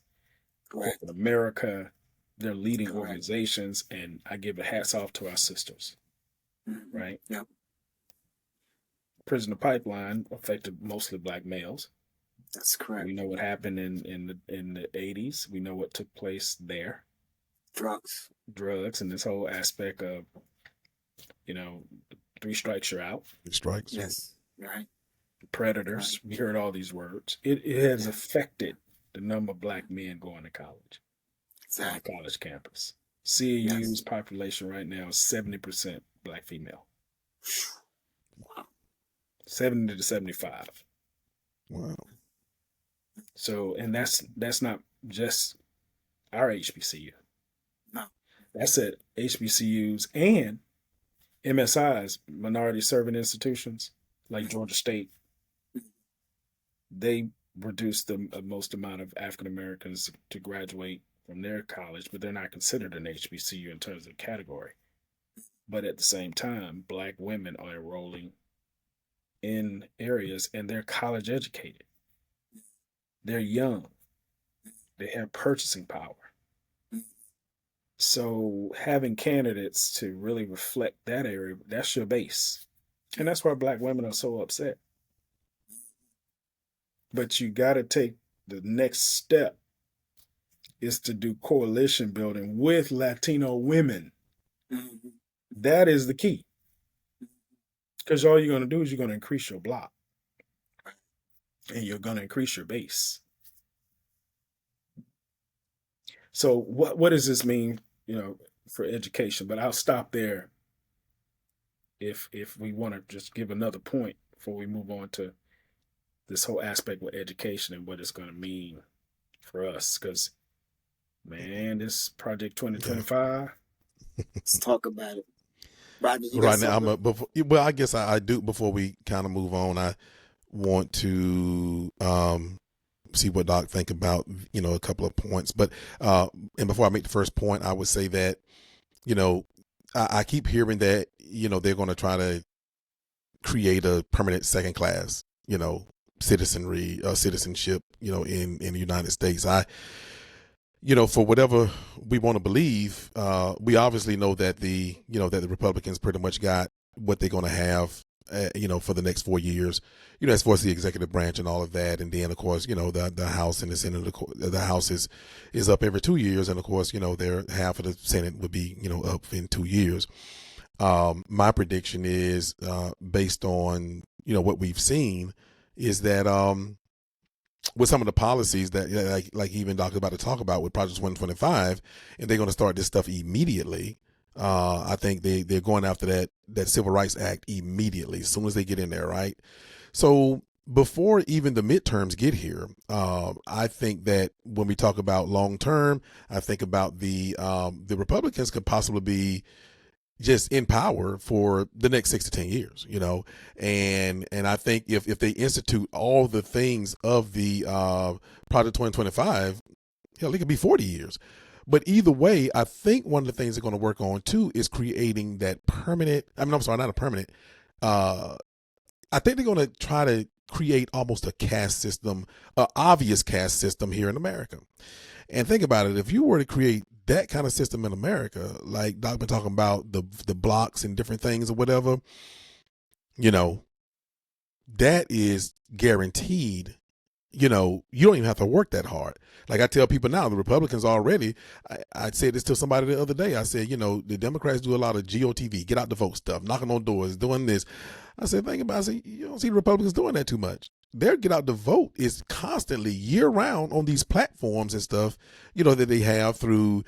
Correct. corporate America. They're leading Correct. organizations, and I give a hats off to our sisters, Mm-hmm. right? Yep. Prisoner pipeline affected mostly black males. That's correct. We know what happened in the 80s. We know what took place there. Drugs. Drugs and this whole aspect of, you know, 3 strikes you're out. Strikes. Yes. Right. Predators. We heard all these words. It has affected the number of black men going to college on Exactly. the college campus. CAU's population right now is 70% black female. Wow. 70 to 75. Wow. So, and that's not just our HBCU. No. That's at HBCUs and MSIs, minority serving institutions, like Georgia State. They reduced the most amount of African Americans to graduate from their college, but they're not considered an HBCU in terms of category. But at the same time, black women are enrolling in areas and they're college educated. They're young. They have purchasing power. So having candidates to really reflect that area, that's your base. And that's why black women are so upset. But you got to take the next step is to do coalition building with Latino women. Mm-hmm. That is the key. Because all you're going to do is you're going to increase your block. And you're going to increase your base. So what does this mean, for education? But I'll stop there if we want to just give another point before we move on to this whole aspect with education and what it's going to mean for us. Because, man, this Project 2025. Let's talk about it. Rodney, you Right got now, I guess I do. Before we kind of move on, I want to see what Doc think about a couple of points. But and before I make the first point, I would say that I keep hearing that they're going to try to create a permanent second class citizenship in the United States. For whatever we want to believe, we obviously know that the Republicans pretty much got what they're going to have, for the next 4 years, as far as the executive branch and all of that. And then, of course, the House and the Senate, the House is up every 2 years. And of course, their half of the Senate would be, up in 2 years. My prediction is, based on, what we've seen, is that, with some of the policies that like even Doc's about to talk about with Project 125, and they're going to start this stuff immediately. I think they're going after that Civil Rights Act immediately, as soon as they get in there, right? So before even the midterms get here, I think that when we talk about long term, I think about the Republicans could possibly be just in power for the next 6 to 10 years, and I think if they institute all the things of the Project 2025, hell, it could be 40 years. But either way, I think one of the things they're going to work on too is creating that permanent. Not a permanent. I think they're going to try to create almost a caste system, an obvious caste system here in America. And think about it. If you were to create that kind of system in America, like Doc been talking about the blocks and different things or whatever, that is guaranteed. You don't even have to work that hard. Like I tell people now, the Republicans already, I said this to somebody the other day. I said, the Democrats do a lot of GOTV, get out the vote stuff, knocking on doors, doing this. I said, think about it. You don't see the Republicans doing that too much. Their get out the vote is constantly year round on these platforms and stuff, that they have through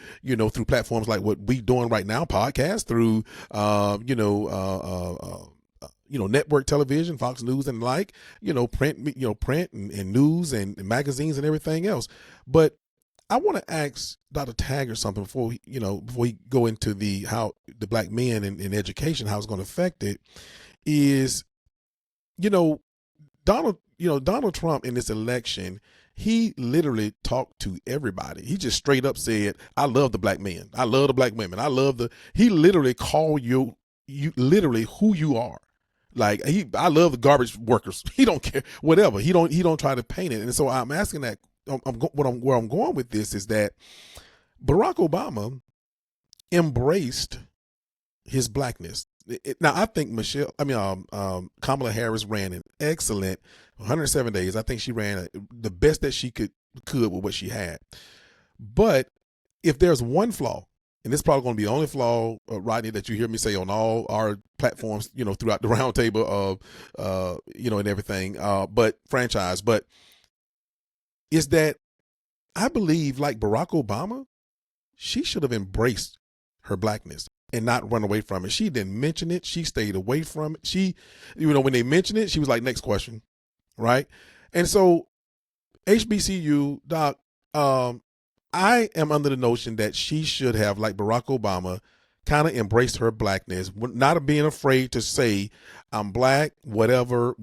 platforms like what we doing right now, podcasts, through, network television, Fox News and print and news and magazines and everything else. But I want to ask Dr. Taggart something before we go into how the black men in education, how it's going to affect it is, Donald Trump in this election, he literally talked to everybody. He just straight up said, I love the black men. I love the black women. He literally called you literally who you are. Like I love the garbage workers. He don't care, whatever. He don't try to paint it. And so I'm asking that, where I'm going with this is that Barack Obama embraced his blackness. Now I think Kamala Harris ran an excellent 107 days. I think she ran the best that she could with what she had. But if there's one flaw, and this is probably going to be the only flaw, Rodney, that you hear me say on all our platforms, throughout the roundtable of, and everything, but is that I believe, like Barack Obama, she should have embraced her blackness and not run away from it. She didn't mention it. She stayed away from it. She, when they mentioned it, she was like, next question. Right. And so HBCU, Doc, I am under the notion that she should have, like Barack Obama, kind of embraced her blackness, not being afraid to say, I'm black, whatever.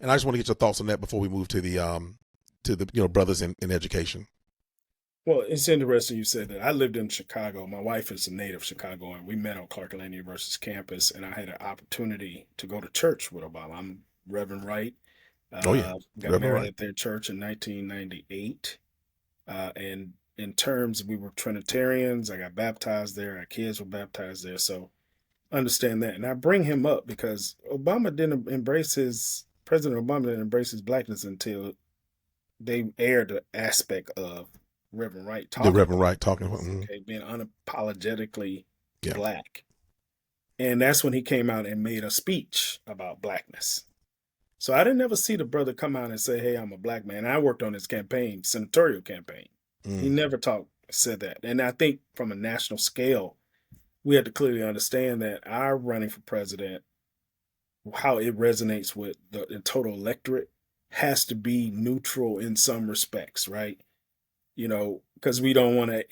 And I just want to get your thoughts on that before we move to the brothers in education. Well, it's interesting you said that. I lived in Chicago. My wife is a native Chicagoan. We met on Clark Atlanta University's campus, and I had an opportunity to go to church with Obama. I'm Reverend Wright. Oh yeah, got married at their church in 1998. And in terms, we were Trinitarians. I got baptized there. Our kids were baptized there. So understand that. And I bring him up because President Obama didn't embrace his blackness until they aired the aspect of Reverend Wright talking about being unapologetically black. And that's when he came out and made a speech about blackness. So I didn't ever see the brother come out and say, hey, I'm a black man. I worked on his campaign, senatorial campaign. He never said that. And I think from a national scale, we have to clearly understand that our running for president, how it resonates with the total electorate, has to be neutral in some respects, right? Because we don't want to,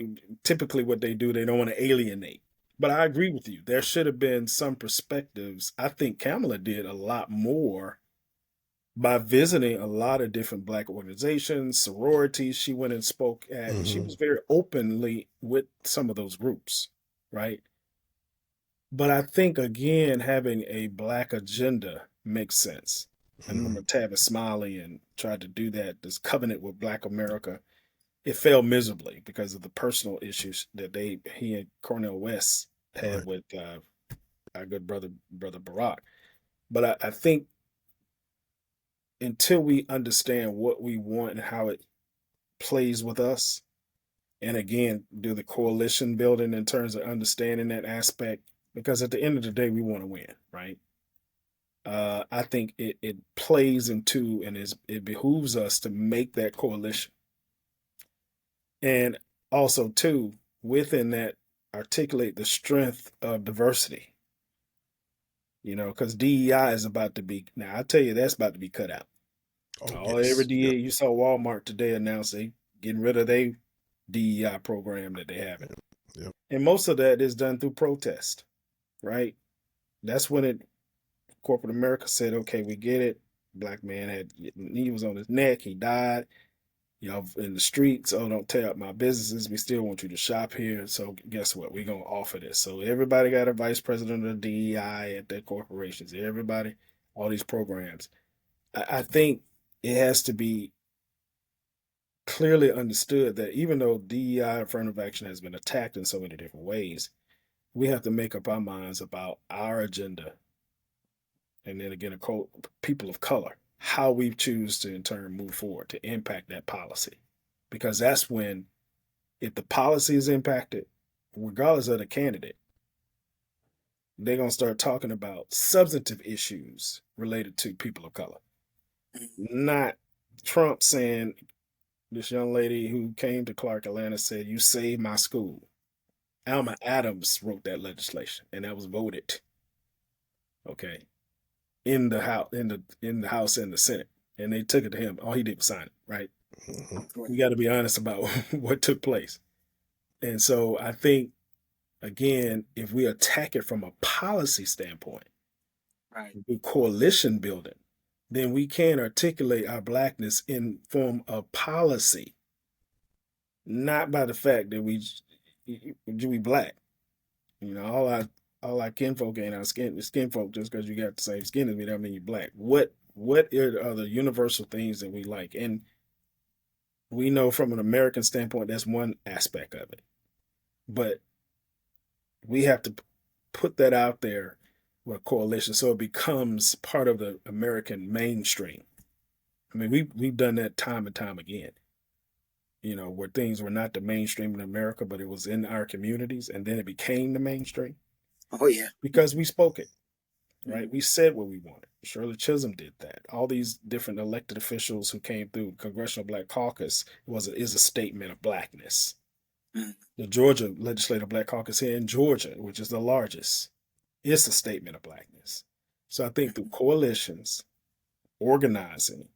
typically what they do, they don't want to alienate. But I agree with you. There should have been some perspectives. I think Kamala did a lot more by visiting a lot of different black organizations, sororities she went and spoke at. And she was very openly with some of those groups, right? But I think, again, having a black agenda makes sense. I remember Tavis Smiley and tried to do that, this covenant with Black America. It failed miserably because of the personal issues that he and Cornel West had with our good brother Barack. But I think until we understand what we want and how it plays with us, and again, do the coalition building in terms of understanding that aspect, because at the end of the day, we want to win, right? I think it plays into, and it behooves us to make that coalition. And also, too, within that, articulate the strength of diversity. Because DEI is about to be, now I tell you, that's about to be cut out. Every DEI, you saw Walmart today announce they getting rid of their DEI program that they have. Yep. And most of that is done through protest, right? That's when corporate America said, okay, we get it. Black man he was on his neck, he died. In the streets, don't tear up my businesses. We still want you to shop here. So guess what? We're going to offer this. So everybody got a vice president of DEI at their corporations. Everybody, all these programs. I think it has to be clearly understood that even though DEI affirmative action has been attacked in so many different ways, we have to make up our minds about our agenda. And then again, people of color, how we choose to in turn move forward to impact that policy. Because that's when, if the policy is impacted, regardless of the candidate, they're going to start talking about substantive issues related to people of color. Not Trump saying, this young lady who came to Clark Atlanta said, you saved my school. Alma Adams wrote that legislation, and that was voted. Okay. In the House and the Senate, and they took it to him. All he did was sign it, right? We got to be honest about what took place. And so I think, again, if we attack it from a policy standpoint, right, do coalition building, then we can articulate our blackness in form of policy, not by the fact that we black. You know, all our kinfolk ain't our skin folk just because you got the same skin as me. That mean you black. What are the universal things that we like? And we know from an American standpoint that's one aspect of it, but we have to put that out there with a coalition so it becomes part of the American mainstream. I mean, we've done that time and time again. You know, where things were not the mainstream in America, but it was in our communities, and then it became the mainstream Oh yeah. because we spoke it, right? We said what we wanted. Shirley Chisholm did that. All these different elected officials who came through Congressional Black Caucus is a statement of blackness. Mm. The Georgia Legislative Black Caucus here in Georgia, which is the largest, is a statement of blackness. So I think through coalitions, organizing,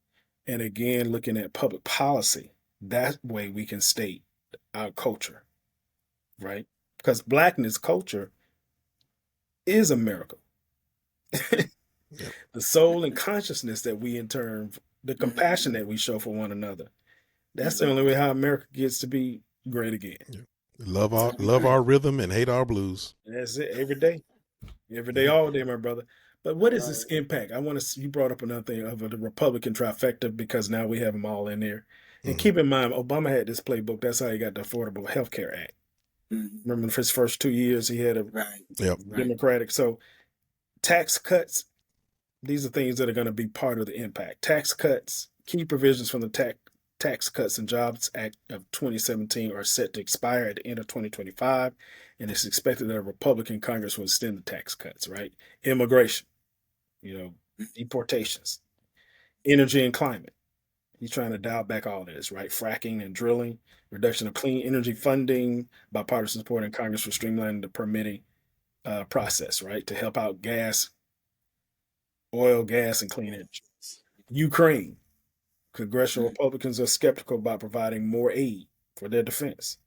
and again looking at public policy, that way we can state our culture, right? Because blackness culture is a miracle. Yep. The soul and consciousness that we in turn, the compassion that we show for one another, that's the only way how America gets to be great again. Yep. Love our rhythm and hate our blues. That's it. Every day, all day, my brother. But what is this impact? You brought up another thing of the Republican trifecta because now we have them all in there. And keep in mind, Obama had this playbook. That's how he got the Affordable Health Care Act. Remember, for his first 2 years, he had a Democratic. So tax cuts, these are things that are going to be part of the impact. Tax cuts, key provisions from the Tax Cuts and Jobs Act of 2017 are set to expire at the end of 2025, and it's expected that a Republican Congress will extend the tax cuts, right? Immigration, deportations, energy and climate. He's trying to dial back all this, right? Fracking and drilling, reduction of clean energy funding, bipartisan support in Congress for streamlining the permitting process, right? To help out oil, gas, and clean energy. Ukraine. Congressional Republicans are skeptical about providing more aid for their defense.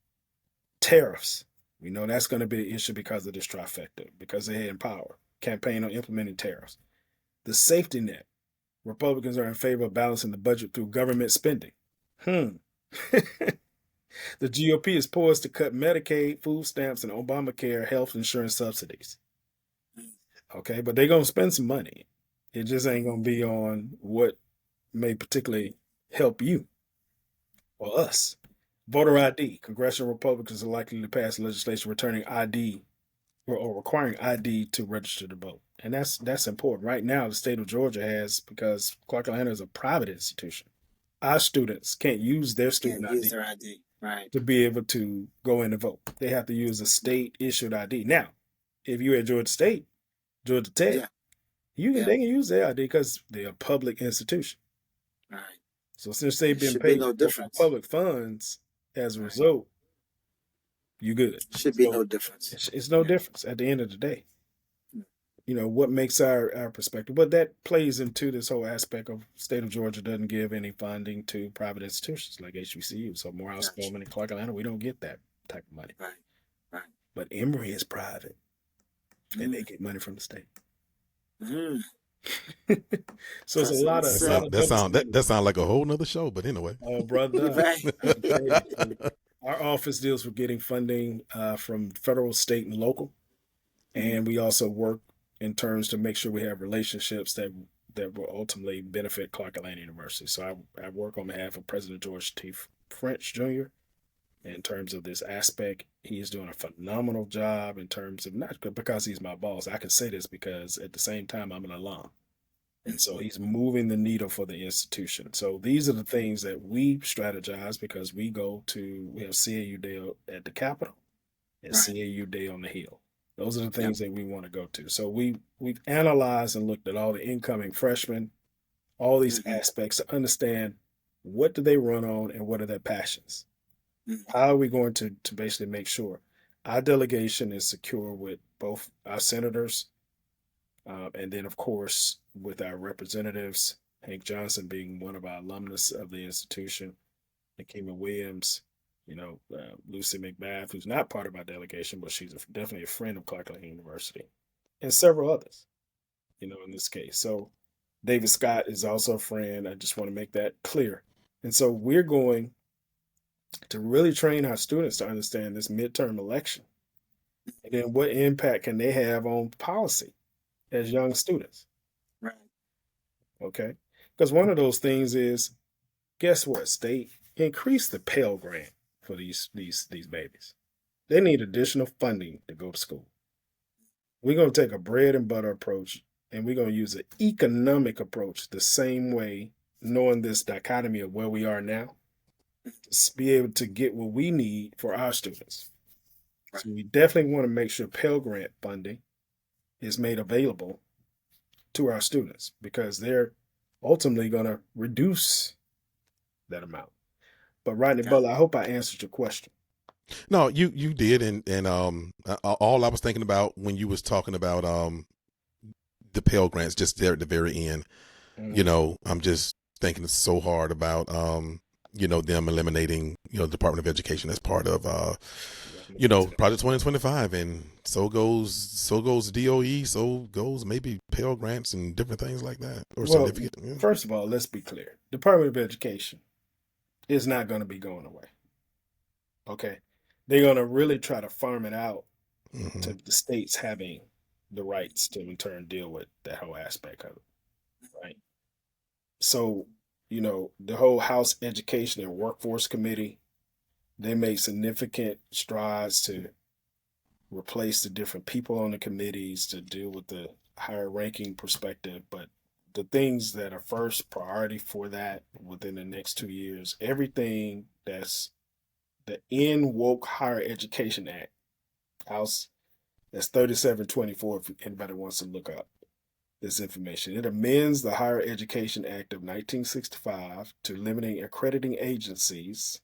Tariffs. We know that's going to be an issue because of this trifecta, because they're in power. Campaign on implementing tariffs. The safety net. Republicans are in favor of balancing the budget through government spending. The GOP is poised to cut Medicaid, food stamps, and Obamacare health insurance subsidies. Okay, but they're going to spend some money. It just ain't going to be on what may particularly help you or us. Voter ID. Congressional Republicans are likely to pass legislation returning ID or requiring ID to register to vote. And that's important. Right now, the state of Georgia has, because Clark Atlanta is a private institution, our students can't use their student ID, their ID, right, to be able to go in and vote. They have to use a state-issued ID. Now, if you're at Georgia State, Georgia Tech, they can use their ID because they're a public institution. Right. So since they've been paid public funds, as a result, you good. Should be no difference. It's no difference at the end of the day. What makes our perspective, but that plays into this whole aspect of state of Georgia doesn't give any funding to private institutions like HBCU. So Morehouse, Spelman, and Clark Atlanta, we don't get that type of money. Right. But Emory is private, and they get money from the state. So it's a lot of that sound like a whole nother show. But anyway, oh brother, our office deals with getting funding from federal, state, and local, and we also work in terms to make sure we have relationships that will ultimately benefit Clark Atlanta University. So I work on behalf of President George T. French Jr. in terms of this aspect. He is doing a phenomenal job in terms of, not because he's my boss, I can say this because at the same time I'm an alum. And so he's moving the needle for the institution. So these are the things that we strategize because we have CAU Day at the Capitol and CAU Day on the Hill. Those are the things that we want to go to. So we've analyzed and looked at all the incoming freshmen, all these aspects to understand what do they run on and what are their passions. How are we going to basically make sure our delegation is secure with both our senators and then, of course, with our representatives, Hank Johnson being one of our alumnus of the institution, Nakima Williams, Lucy McBath, who's not part of our delegation, but she's definitely a friend of Clark Atlanta University, and several others, in this case. So David Scott is also a friend. I just want to make that clear. And so we're going to really train our students to understand this midterm election. And then what impact can they have on policy as young students? Right. Okay. Because one of those things is, guess what, state? Increase the Pell Grant for these babies. They need additional funding to go to school. We're going to take a bread and butter approach, and we're going to use an economic approach the same way, knowing this dichotomy of where we are now, to be able to get what we need for our students. Right. So we definitely want to make sure Pell Grant funding is made available to our students, because they're ultimately going to reduce that amount. But Rodney Butler, I hope I answered your question. No, you did, and all I was thinking about when you was talking about the Pell Grants just there at the very end, you know, I'm just thinking so hard about you know, them eliminating, you know, the Department of Education as part of you know, Project 2025, and so goes DOE, so goes maybe Pell Grants and different things like that, or significant. Yeah. First of all, let's be clear. Department of Education is not going to be going away. Okay. They're going to really try to farm it out to the states having the rights to in turn deal with that whole aspect of it. Right. So, you know, the whole House Education and Workforce Committee, they made significant strides to replace the different people on the committees to deal with the higher ranking perspective. But the things that are first priority for that within the next 2 years, everything that's the End Woke Higher Education Act, House, that's 3724, if anybody wants to look up this information. It amends the Higher Education Act of 1965 to limiting accrediting agencies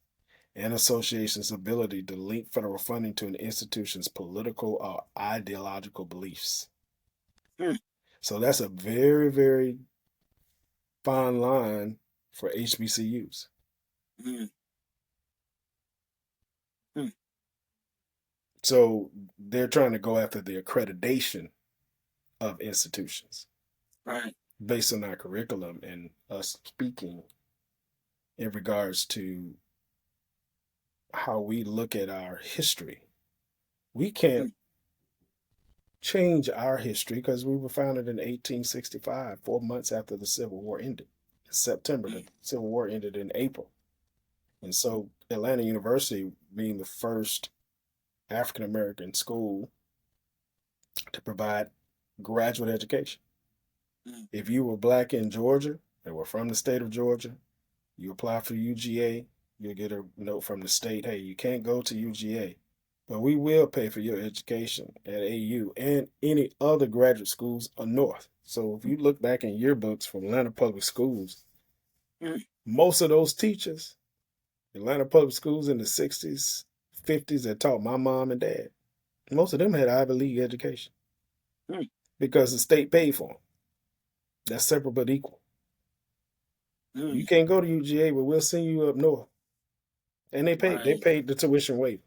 and associations' ability to link federal funding to an institution's political or ideological beliefs. So that's a very, very fine line for HBCUs. So they're trying to go after the accreditation of institutions, right, based on our curriculum and us speaking in regards to how we look at our history. We can't change our history because we were founded in 1865, 4 months after the Civil War ended. In September, the Civil War ended in April. And so Atlanta University, being the first African American school to provide graduate education. If you were Black in Georgia and were from the state of Georgia, you apply for UGA, you'll get a note from the state, hey, you can't go to UGA, but we will pay for your education at AU and any other graduate schools north. So if you look back in yearbooks from Atlanta Public Schools, most of those teachers, Atlanta Public Schools in the 60s, 50s, that taught my mom and dad, most of them had Ivy League education because the state paid for them. That's separate but equal. You can't go to UGA, but we'll send you up north. And they paid the tuition waiver.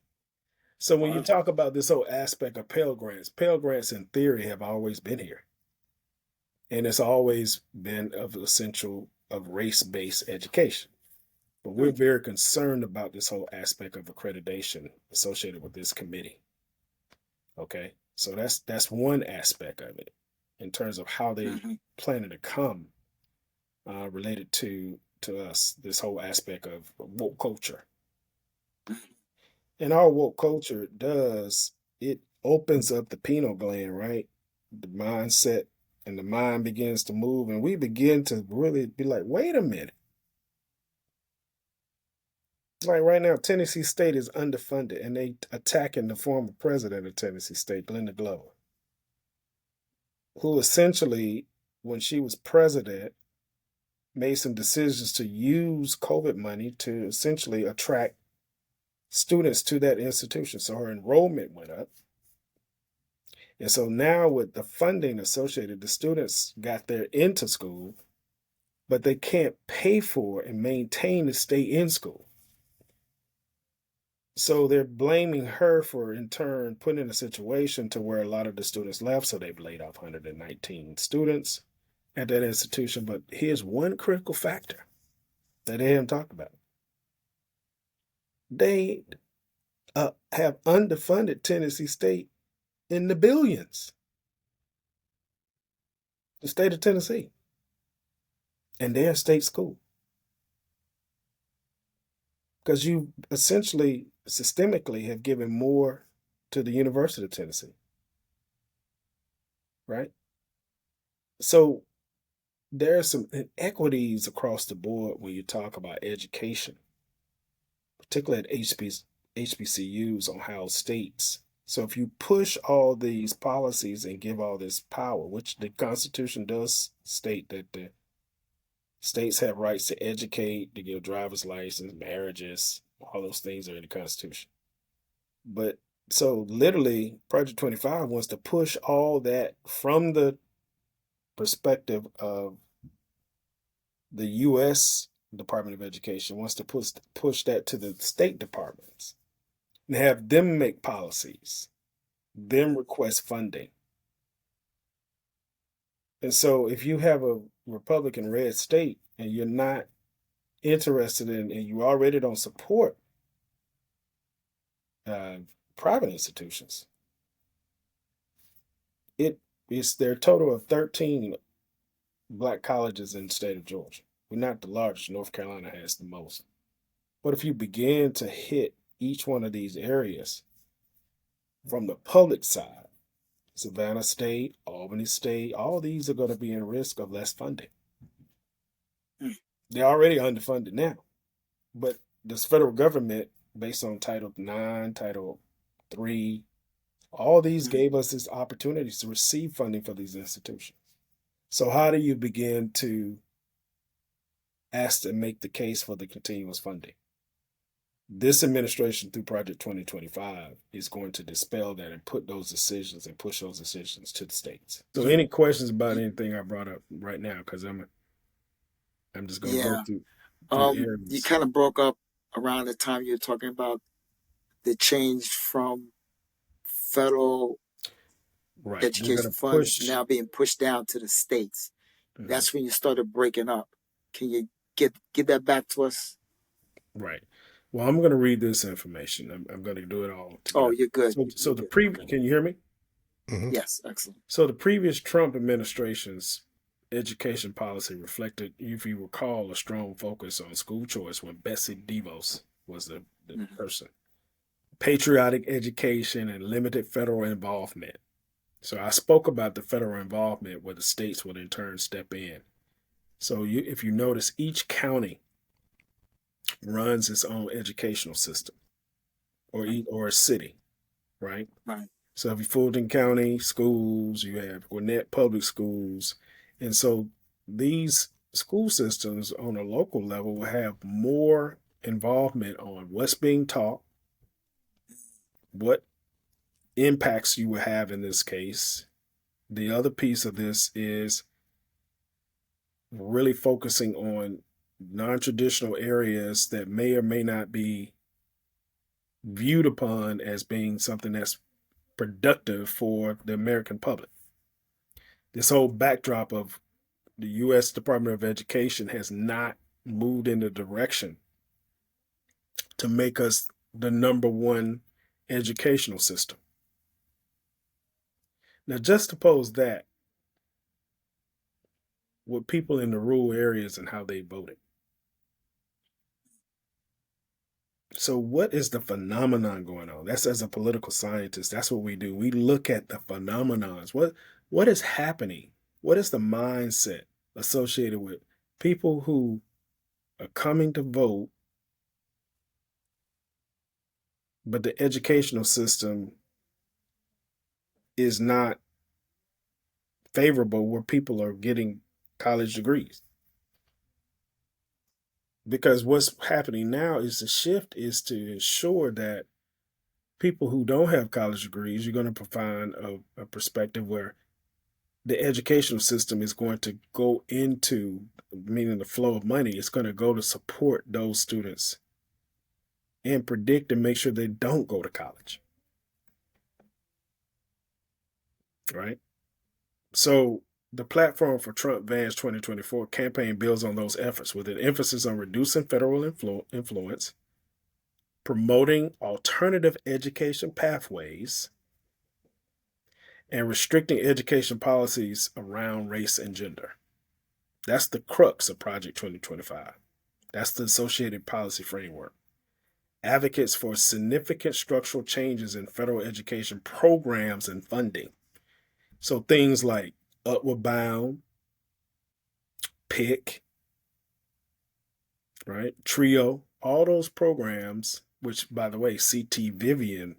So when you talk about this whole aspect of Pell Grants in theory have always been here. And it's always been of essential of race-based education. But we're very concerned about this whole aspect of accreditation associated with this committee. Okay, so that's one aspect of it in terms of how they planning to come related to us, this whole aspect of woke culture. And our woke culture it opens up the pineal gland, right? The mindset and the mind begins to move, and we begin to really be like, wait a minute. Like right now, Tennessee State is underfunded, and they attacking the former president of Tennessee State, Glenda Glover, who essentially, when she was president, made some decisions to use COVID money to essentially attract students to that institution. So her enrollment went up. And so now with the funding associated, the students got there into school, but they can't pay for and maintain to stay in school. So they're blaming her for, in turn, putting in a situation to where a lot of the students left. So they've laid off 119 students. at that institution. But here's one critical factor that they haven't talked about. They have underfunded Tennessee State in the billions. The state of Tennessee. And they're a state school. Because you essentially, systemically, have given more to the University of Tennessee. Right? So there are some inequities across the board when you talk about education, particularly at HBCUs on how states. So if you push all these policies and give all this power, which the Constitution does state that the states have rights to educate, to give driver's license, marriages, all those things are in the Constitution. But so literally, Project 25 wants to push all that from the perspective of the U.S. Department of Education, wants to push that to the state departments and have them make policies, them request funding. And so if you have a Republican red state and you're not interested in, and you already don't support private institutions, it is their total of 13 black colleges in the state of Georgia. We're not the largest. North Carolina has the most. But if you begin to hit each one of these areas from the public side, Savannah State, Albany State, all these are going to be in risk of less funding. They're already underfunded now. But this federal government, based on Title IX, Title III, all these gave us this opportunities to receive funding for these institutions. So how do you begin to ask to make the case for the continuous funding? This administration, through Project 2025, is going to dispel that and put those decisions and push those decisions to the states. So any questions about anything I brought up right now? Because I'm just going to go through areas. You kind of broke up around the time you were talking about the change from federal education funds now being pushed down to the states. That's when you started breaking up. Can you get that back to us? Right. Well, I'm going to read this information. I'm going to do it all together. Oh, you're good. So the previous, can you hear me? Mm-hmm. Yes, excellent. So the previous Trump administration's education policy reflected, if you recall, a strong focus on school choice when Betsy DeVos was the person. Patriotic education and limited federal involvement. So I spoke about the federal involvement where the states would in turn step in. So if you notice, each county runs its own educational system, or a city, right? Right. So if you Fulton County schools, you have Gwinnett Public Schools, and so these school systems on a local level will have more involvement on what's being taught, what impacts you will have in this case. The other piece of this is really focusing on non-traditional areas that may or may not be viewed upon as being something that's productive for the American public. This whole backdrop of the U.S. Department of Education has not moved in the direction to make us the number one educational system. Now, juxtapose that with people in the rural areas and how they voted. So what is the phenomenon going on? That's, as a political scientist, that's what we do. We look at the phenomenons. What is happening? What is the mindset associated with people who are coming to vote, but the educational system is not favorable where people are getting college degrees? Because what's happening now is the shift is to ensure that people who don't have college degrees, you're going to find a perspective where the educational system is going to go into, meaning the flow of money, it's going to go to support those students and predict and make sure they don't go to college. Right? So The platform for Trump Vans 2024 campaign builds on those efforts with an emphasis on reducing federal influence, promoting alternative education pathways, and restricting education policies around race and gender. That's the crux of Project 2025. That's the associated policy framework. Advocates for significant structural changes in federal education programs and funding. So things like Upward Bound, PIC, right? TRIO, all those programs, which, by the way, C.T. Vivian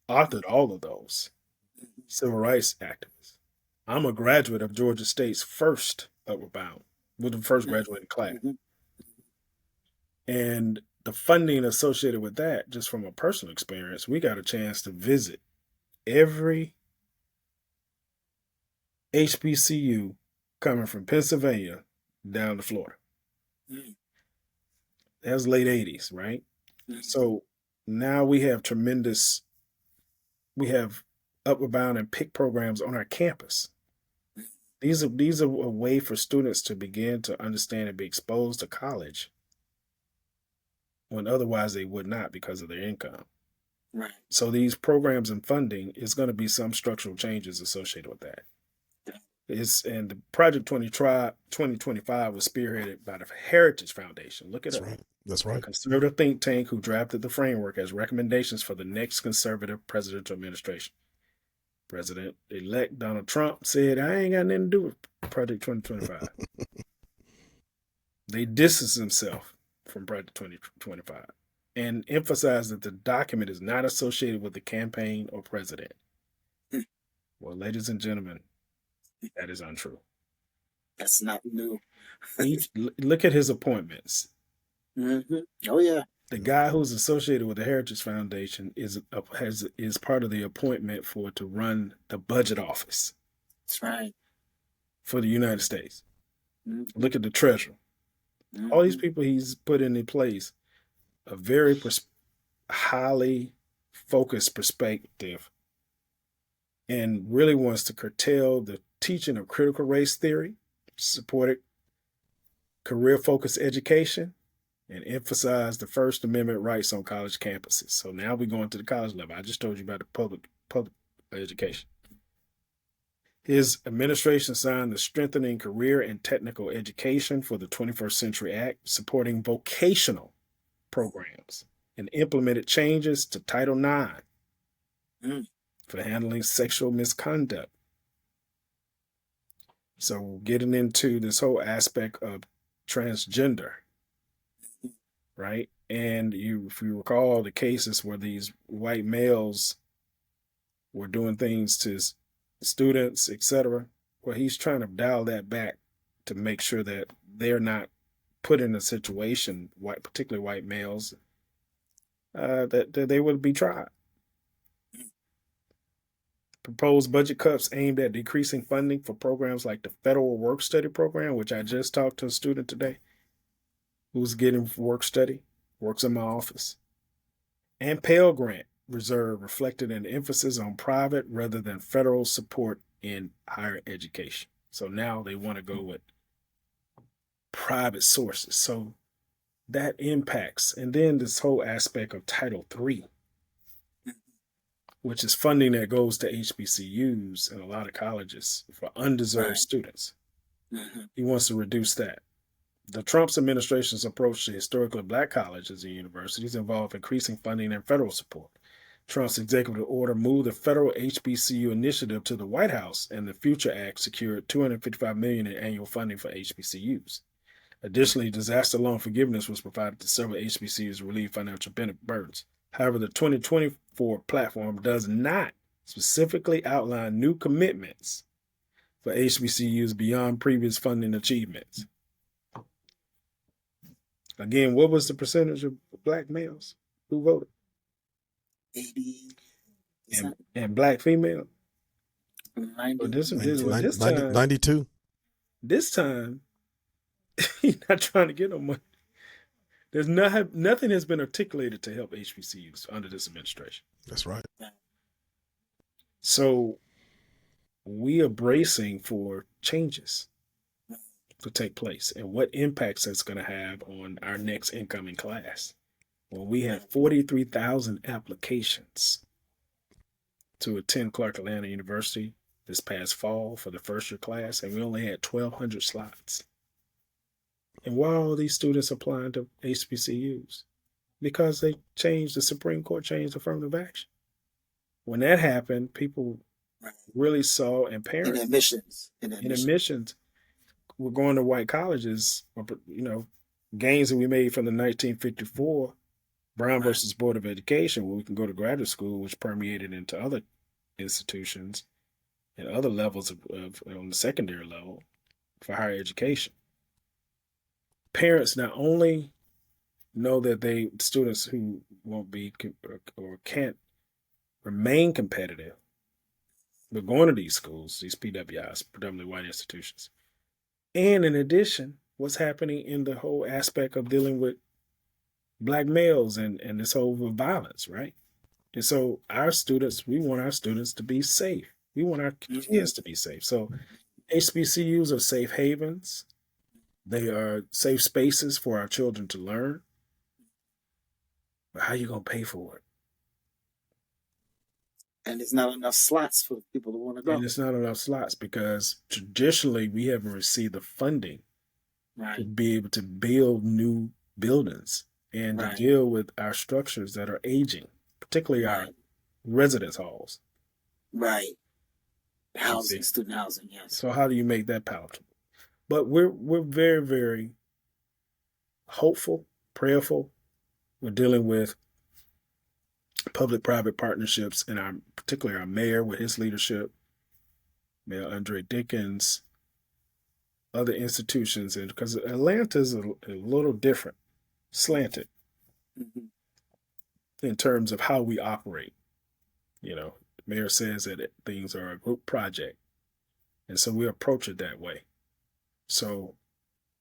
authored all of those, civil rights activists. I'm a graduate of Georgia State's first Upward Bound, with the first graduating class. And the funding associated with that, just from a personal experience, we got a chance to visit every HBCU coming from Pennsylvania down to Florida. That was late 80s, right? So now we have Upward Bound and PIC programs on our campus. These are a way for students to begin to understand and be exposed to college when otherwise they would not because of their income. Right. So these programs and funding is going to be some structural changes associated with that. And the Project 2025 was spearheaded by the Heritage Foundation. Look at That's it. right. That's right. A conservative think tank who drafted the framework as recommendations for the next conservative presidential administration. President-elect Donald Trump said, I ain't got nothing to do with Project 2025. They distanced themselves from Project 2025 and emphasized that the document is not associated with the campaign or president. Well, ladies and gentlemen, that is untrue. That's not new. Look at his appointments. Oh, yeah. The guy who's associated with the Heritage Foundation is part of the appointment to run the budget office. That's right. For the United States. Look at the treasurer. All these people he's put in place, a very highly focused perspective, and really wants to curtail the teaching of critical race theory, supported career-focused education, and emphasize the First Amendment rights on college campuses. So now we're going to the college level. I just told you about the public education. His administration signed the Strengthening Career and Technical Education for the 21st Century Act, supporting vocational programs, and implemented changes to Title IX for handling sexual misconduct. So getting into this whole aspect of transgender, right? And if you recall the cases where these white males were doing things to students, etc., well, he's trying to dial that back to make sure that they're not put in a situation, particularly white males, that they would be tried. Proposed budget cuts aimed at decreasing funding for programs like the Federal Work Study Program, which I just talked to a student today who's getting work study, works in my office. And Pell Grant Reserve reflected an emphasis on private rather than federal support in higher education. So now they want to go with private sources. So that impacts. And then this whole aspect of Title III, which is funding that goes to HBCUs and a lot of colleges for undeserved students. He wants to reduce that. The Trump's administration's approach to historically black colleges and universities involved increasing funding and federal support. Trump's executive order moved the federal HBCU initiative to the White House, and the Future Act secured $255 million in annual funding for HBCUs. Additionally, disaster loan forgiveness was provided to several HBCUs to relieve financial burdens. However, the 2024 platform does not specifically outline new commitments for HBCUs beyond previous funding achievements. Again, what was the percentage of black males who voted? 80. And black female? 90. This 92. time, this time, he's not trying to get no money. There's nothing has been articulated to help HBCUs under this administration. That's right. So we are bracing for changes to take place and what impacts that's going to have on our next incoming class. Well, we had 43,000 applications to attend Clark Atlanta University this past fall for the first year class, and we only had 1,200 slots. And why are all these students applying to HBCUs? Because they changed, the Supreme Court changed affirmative action. When that happened, people really saw, and parents in admissions were going to white colleges, gains that we made from the 1954 Brown versus Board of Education, where we can go to graduate school, which permeated into other institutions and other levels of on the secondary level for higher education. Parents not only know that students who won't be or can't remain competitive, but going to these schools, these PWIs, predominantly white institutions. And in addition, what's happening in the whole aspect of dealing with Black males and this whole violence, right? And so we want our students to be safe. We want our kids to be safe. So HBCUs are safe havens. They are safe spaces for our children to learn. But how are you going to pay for it? And there's not enough slots for people to want to go. And it's not enough slots because traditionally we haven't received the funding to be able to build new buildings and to deal with our structures that are aging, particularly our residence halls. Right. Housing, student housing, yes. So how do you make that palatable? But we're very, very hopeful, prayerful. We're dealing with public-private partnerships, and particularly our mayor with his leadership, Mayor Andre Dickens, other institutions, and because Atlanta is a little different, slanted in terms of how we operate. The mayor says that things are a group project, and so we approach it that way. So,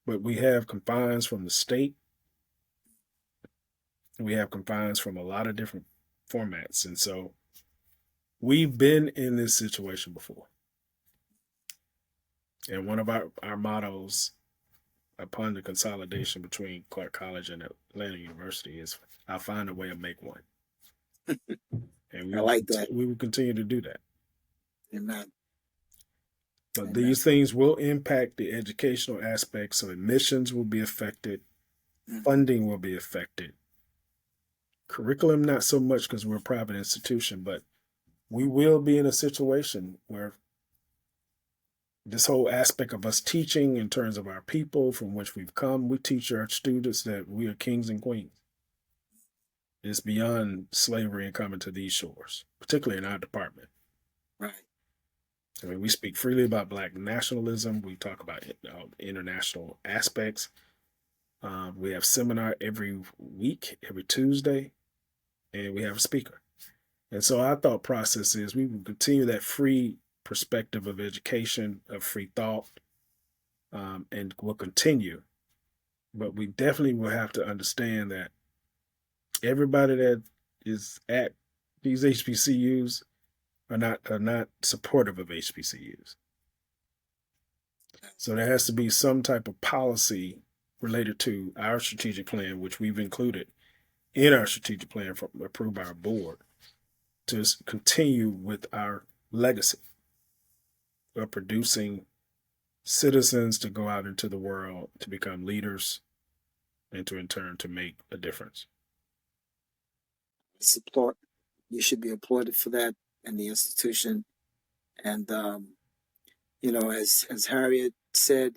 but we have confines from the state. We have confines from a lot of different formats. And so we've been in this situation before. And one of our mottos upon the consolidation between Clark College and Atlanta University is, I'll find a way to make one. And I like that. We will continue to do that. Amen. But these things will impact the educational aspects. So admissions will be affected. Funding will be affected. Curriculum, not so much because we're a private institution, but we will be in a situation where this whole aspect of us teaching in terms of our people from which we've come, we teach our students that we are kings and queens. It's beyond slavery and coming to these shores, particularly in our department. Right. I mean, we speak freely about Black nationalism. We talk about international aspects. We have seminar every week, every Tuesday, and we have a speaker. And so our thought process is we will continue that free perspective of education, of free thought, and we'll continue. But we definitely will have to understand that everybody that is at these HBCUs are not supportive of HBCUs. So there has to be some type of policy related to our strategic plan, which we've included in our strategic plan approved by our board, to continue with our legacy of producing citizens to go out into the world to become leaders and to in turn to make a difference. Support. You should be applauded for that and the institution. And, as Harriet said,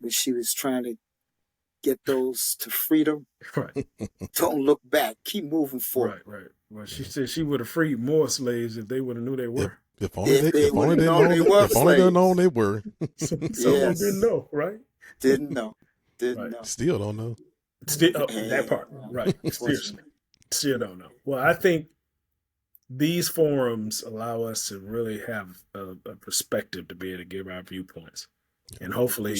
when she was trying to get those to freedom, Right. Don't look back. Keep moving forward. Right. Well, she said she would have freed more slaves if they would have knew they were. If only they If known they were. Some didn't know, right? Didn't know. Right. Know. Still don't know. That part, right? Seriously, still don't know. Well, I think these forums allow us to really have a perspective to be able to give our viewpoints, and hopefully,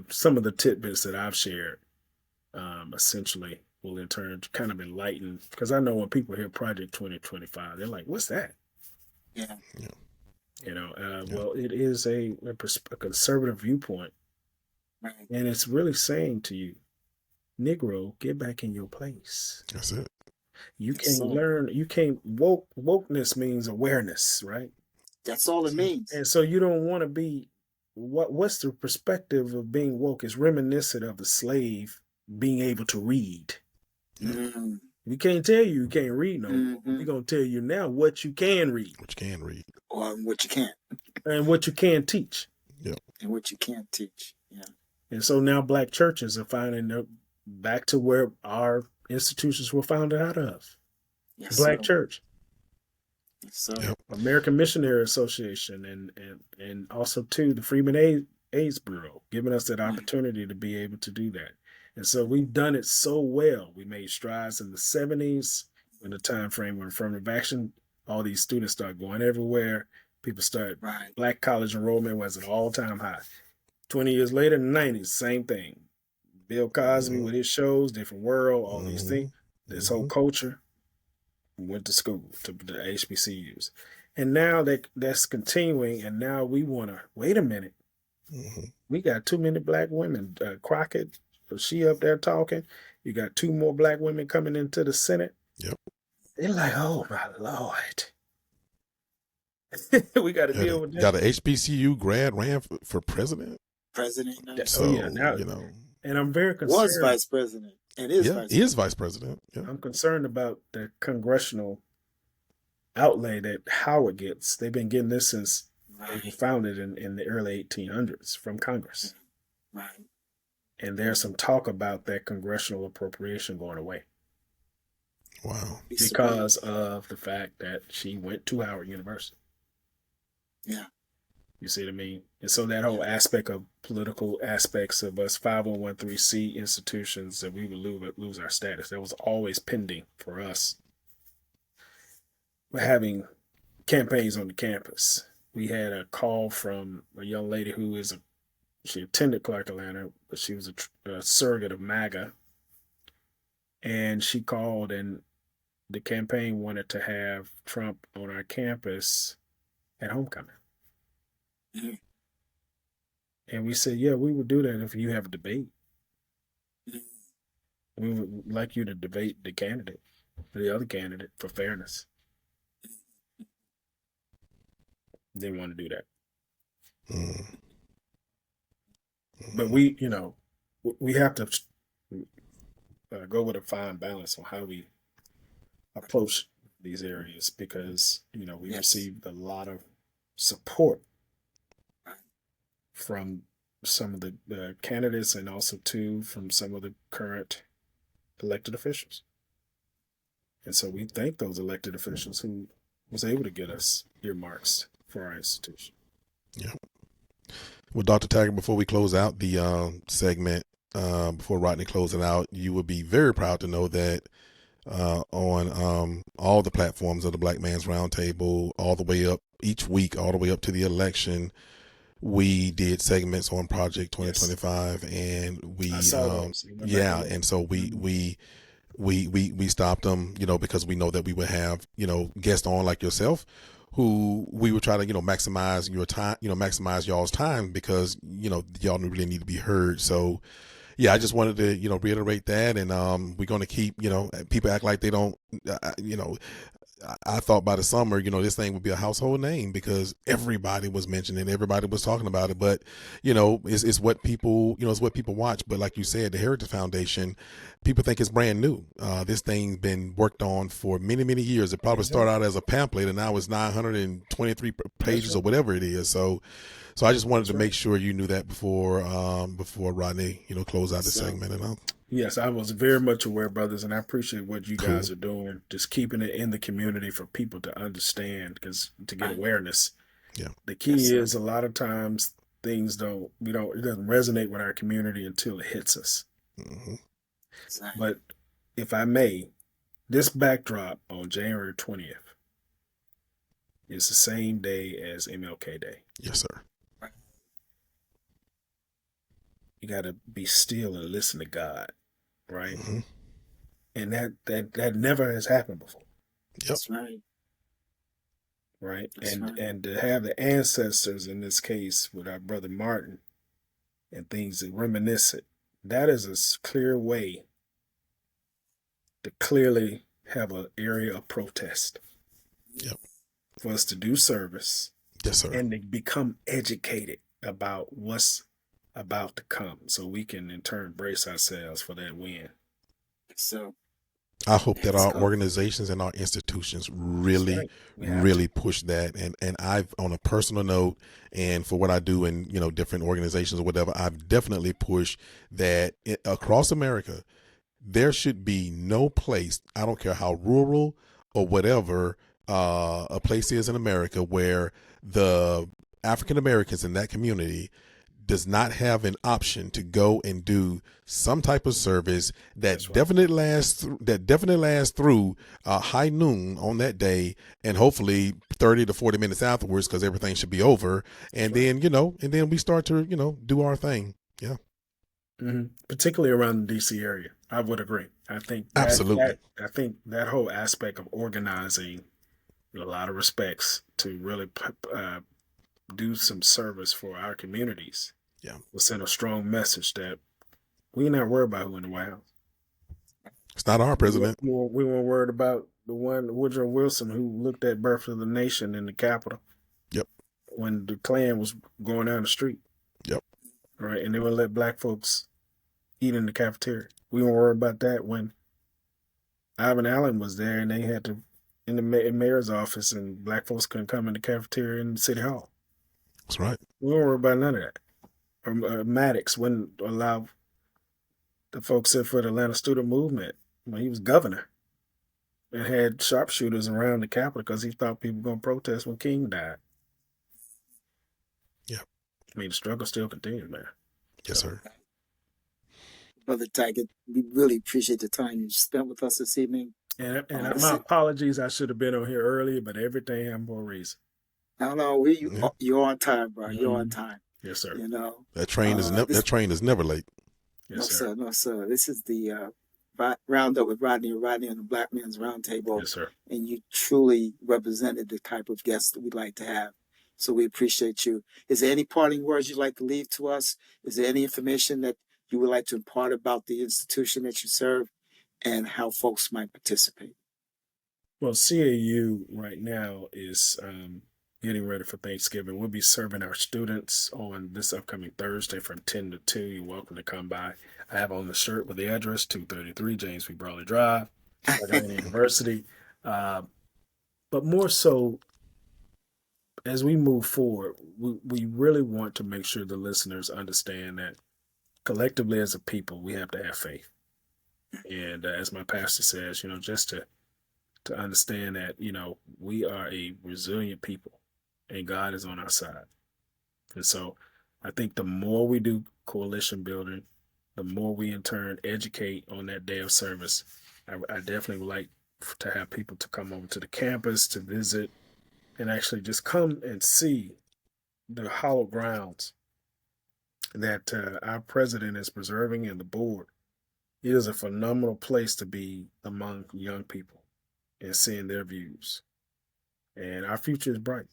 some of the tidbits that I've shared, essentially, will in turn kind of enlighten. Because I know when people hear Project 2025, they're like, "What's that?" Yeah. Well, it is a conservative viewpoint, Right. and it's really saying to you, Negro, get back in your place. That's it. You Yes, can't sir. learn. You can't wokeness means awareness, right? That's all it means. And so you don't want to be. What's the perspective of being woke is reminiscent of the slave being able to read. Mm. We can't tell you can't read no more. Mhm. We're gonna tell you now what you can read Which can read. Or what you can't, and what you can teach. and what you can't teach. Yeah. And so now black churches are finding their back to where our institutions were founded out of. Yes, Black sir. church, Yes, sir. Yep. American Missionary Association, and also too the Freeman AIDS Bureau, giving us that opportunity to be able to do that. And so we've done it so well. We made strides in the 70s in the time frame when affirmative action, all these students start going everywhere. People start Right. black college enrollment was at an all-time high. 20 years later, in the 90s, same thing. Bill Cosby with his shows, Different World, all these things, this whole culture went to school, to the HBCUs. And now that's continuing, and now we want to, wait a minute, we got too many black women. Crockett, she up there talking. You got two more black women coming into the Senate. Yep. They're like, oh my Lord. We got to deal with that. Got an HBCU grad ran for president. President. So, now, you know. and I'm very concerned. Was vice president and is vice president. He is vice president. Yeah. I'm concerned about the congressional outlay that Howard gets. They've been getting this since they were founded in the early 1800s from Congress. Right. And there's some talk about that congressional appropriation going away Wow. because of the fact that she went to Howard University. Yeah. You see what I mean? And so that whole aspect of political aspects of us 501(c) institutions, that we would lose our status, that was always pending for us. We're having campaigns on the campus. We had a call from a young lady who she attended Clark Atlanta, but she was a surrogate of MAGA. And she called, and the campaign wanted to have Trump on our campus at homecoming. Mm-hmm. And we said, yeah, we would do that if you have a debate. Mm-hmm. We would like you to debate the other candidate, for fairness. They didn't want to do that. But we have to go with a fine balance on how we approach these areas, because, we received a lot of support from some of the candidates, and also too from some of the current elected officials. And so we thank those elected officials who was able to get us earmarks for our institution. Yeah. Well, Dr. Taggart, before we close out the segment, before Rodney closes it out, you would be very proud to know that on all the platforms of the Black Man's Roundtable, all the way up each week, all the way up to the election, we did segments on Project 2025, and we and so we stopped them, because we know that we would have, guests on like yourself, who we would try to, maximize your time, maximize y'all's time, because, y'all really need to be heard. So yeah, I just wanted to, reiterate that. And we're going to keep, people act like they don't, I thought by the summer, this thing would be a household name, because everybody was mentioning it, everybody was talking about it. But, it's what people, it's what people watch. But like you said, the Heritage Foundation, people think it's brand new. This thing's been worked on for many, many years. It probably started out as a pamphlet, and now it's 923 pages or whatever it is. So I just wanted to make sure you knew that before Rodney, close out the segment. And yes, I was very much aware, brothers, and I appreciate what you guys are doing, just keeping it in the community for people to understand, because to get awareness. Yeah. The key is a lot of times things it doesn't resonate with our community until it hits us. Mm-hmm. But if I may, this backdrop on January 20th is the same day as MLK Day. Yes, sir. You got to be still and listen to God, right? Mm-hmm. And that never has happened before. Yep. That's right. right? That's right. And to have the ancestors in this case with our brother Martin and things that reminisce it, that is a clear way to clearly have an area of protest. Yep. For us to do service. Yes, sir. And to become educated about what's about to come so we can in turn brace ourselves for that win. So I hope that our organizations and our institutions really, really push that. And I've, on a personal note, and for what I do in, different organizations or whatever, I've definitely pushed that across America, there should be no place, I don't care how rural or whatever a place is in America, where the African Americans in that community does not have an option to go and do some type of service that definitely lasts through high noon on that day, and hopefully 30 to 40 minutes afterwards, because everything should be over, and then and then we start to do our thing. Yeah. Mm-hmm. Particularly around the DC area, I would agree. I think absolutely. I think that whole aspect of organizing, a lot of respects to really do some service for our communities. Yeah, will send a strong message that we're not worried about who in the White House. It's not our president. We weren't worried about the one, Woodrow Wilson, who looked at Birth of the Nation in the Capitol. Yep. When the Klan was going down the street. Yep. Right, and they would let black folks eat in the cafeteria. We weren't worried about that when Ivan Allen was there, and they had to in the mayor's office, and black folks couldn't come in the cafeteria in the city hall. That's right. We weren't worried about none of that. Maddox wouldn't allow the folks for the Atlanta student movement when he was governor, and had sharpshooters around the Capitol because he thought people were going to protest when King died. Yeah. I mean, the struggle still continues, man. Yes, sir. Brother Taggart, we really appreciate the time you spent with us this evening. And my apologies, I should have been on here earlier, but everything happened for a reason. No, you're on time, bro. You're on time. Yes, sir. That train is never late. Yes, sir. No, sir. This is the Roundup with Rodney and Rodney on the Black Men's Roundtable. Yes, sir. And you truly represented the type of guests that we'd like to have. So we appreciate you. Is there any parting words you'd like to leave to us? Is there any information that you would like to impart about the institution that you serve and how folks might participate? Well, CAU right now is getting ready for Thanksgiving. We'll be serving our students on this upcoming Thursday from 10 to 2. You're welcome to come by. I have on the shirt with the address, 233 James B. Brawley Drive, Virginia University. But more so, as we move forward, we really want to make sure the listeners understand that collectively as a people, we have to have faith. And as my pastor says, just to understand that, we are a resilient people and God is on our side. And so I think the more we do coalition building, the more we in turn educate on that day of service. I definitely would like to have people to come over to the campus to visit and actually just come and see the hallowed grounds that our president is preserving and the board. It is a phenomenal place to be among young people and seeing their views. And our future is bright.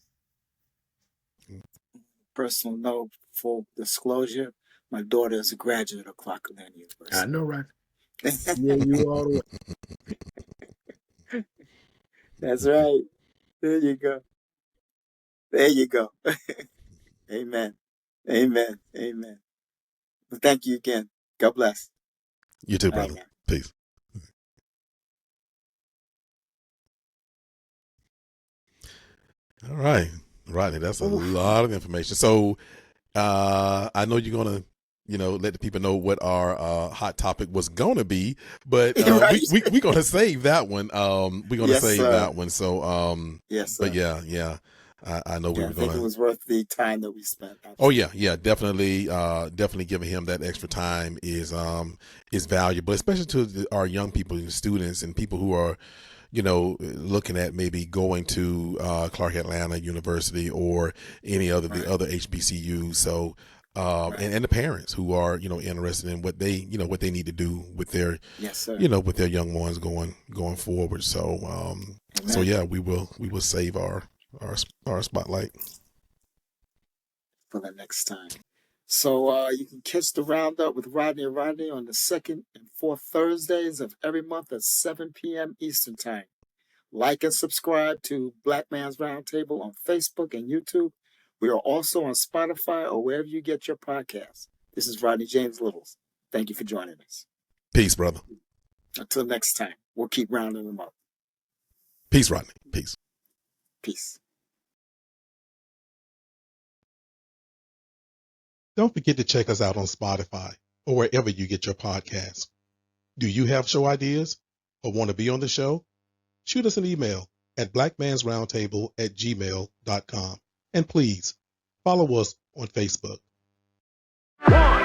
Personal note, full disclosure, my daughter is a graduate of Clark Atlanta University. I know, right? Yeah, you all the way. That's right. There you go. There you go. Amen. Amen. Amen. Well, thank you again. God bless. You too, brother. Peace. All right. Rodney, that's a lot of information. So I know you're going to, let the people know what our hot topic was going to be, but we're going to save that one. We're going to save that one. So, yes, but yeah. I know we were going to. I think it was worth the time that we spent. Absolutely. Oh yeah. Definitely giving him that extra time is valuable, especially to our young people and students and people who are, looking at maybe going to Clark Atlanta University or any other the other HBCUs. So and the parents who are interested in what they need to do with their with their young ones going forward. So so yeah, we will save our Our spotlight. For the next time. So you can catch the Roundup with Rodney and Rodney on the second and fourth Thursdays of every month at 7 p.m. Eastern Time. Like and subscribe to Black Man's Roundtable on Facebook and YouTube. We are also on Spotify or wherever you get your podcasts. This is Rodney James Littles. Thank you for joining us. Peace, brother. Until next time, we'll keep rounding them up. Peace, Rodney. Peace. Peace. Don't forget to check us out on Spotify or wherever you get your podcasts. Do you have show ideas or want to be on the show? Shoot us an email at blackmansroundtable@gmail.com. And please follow us on Facebook. 1,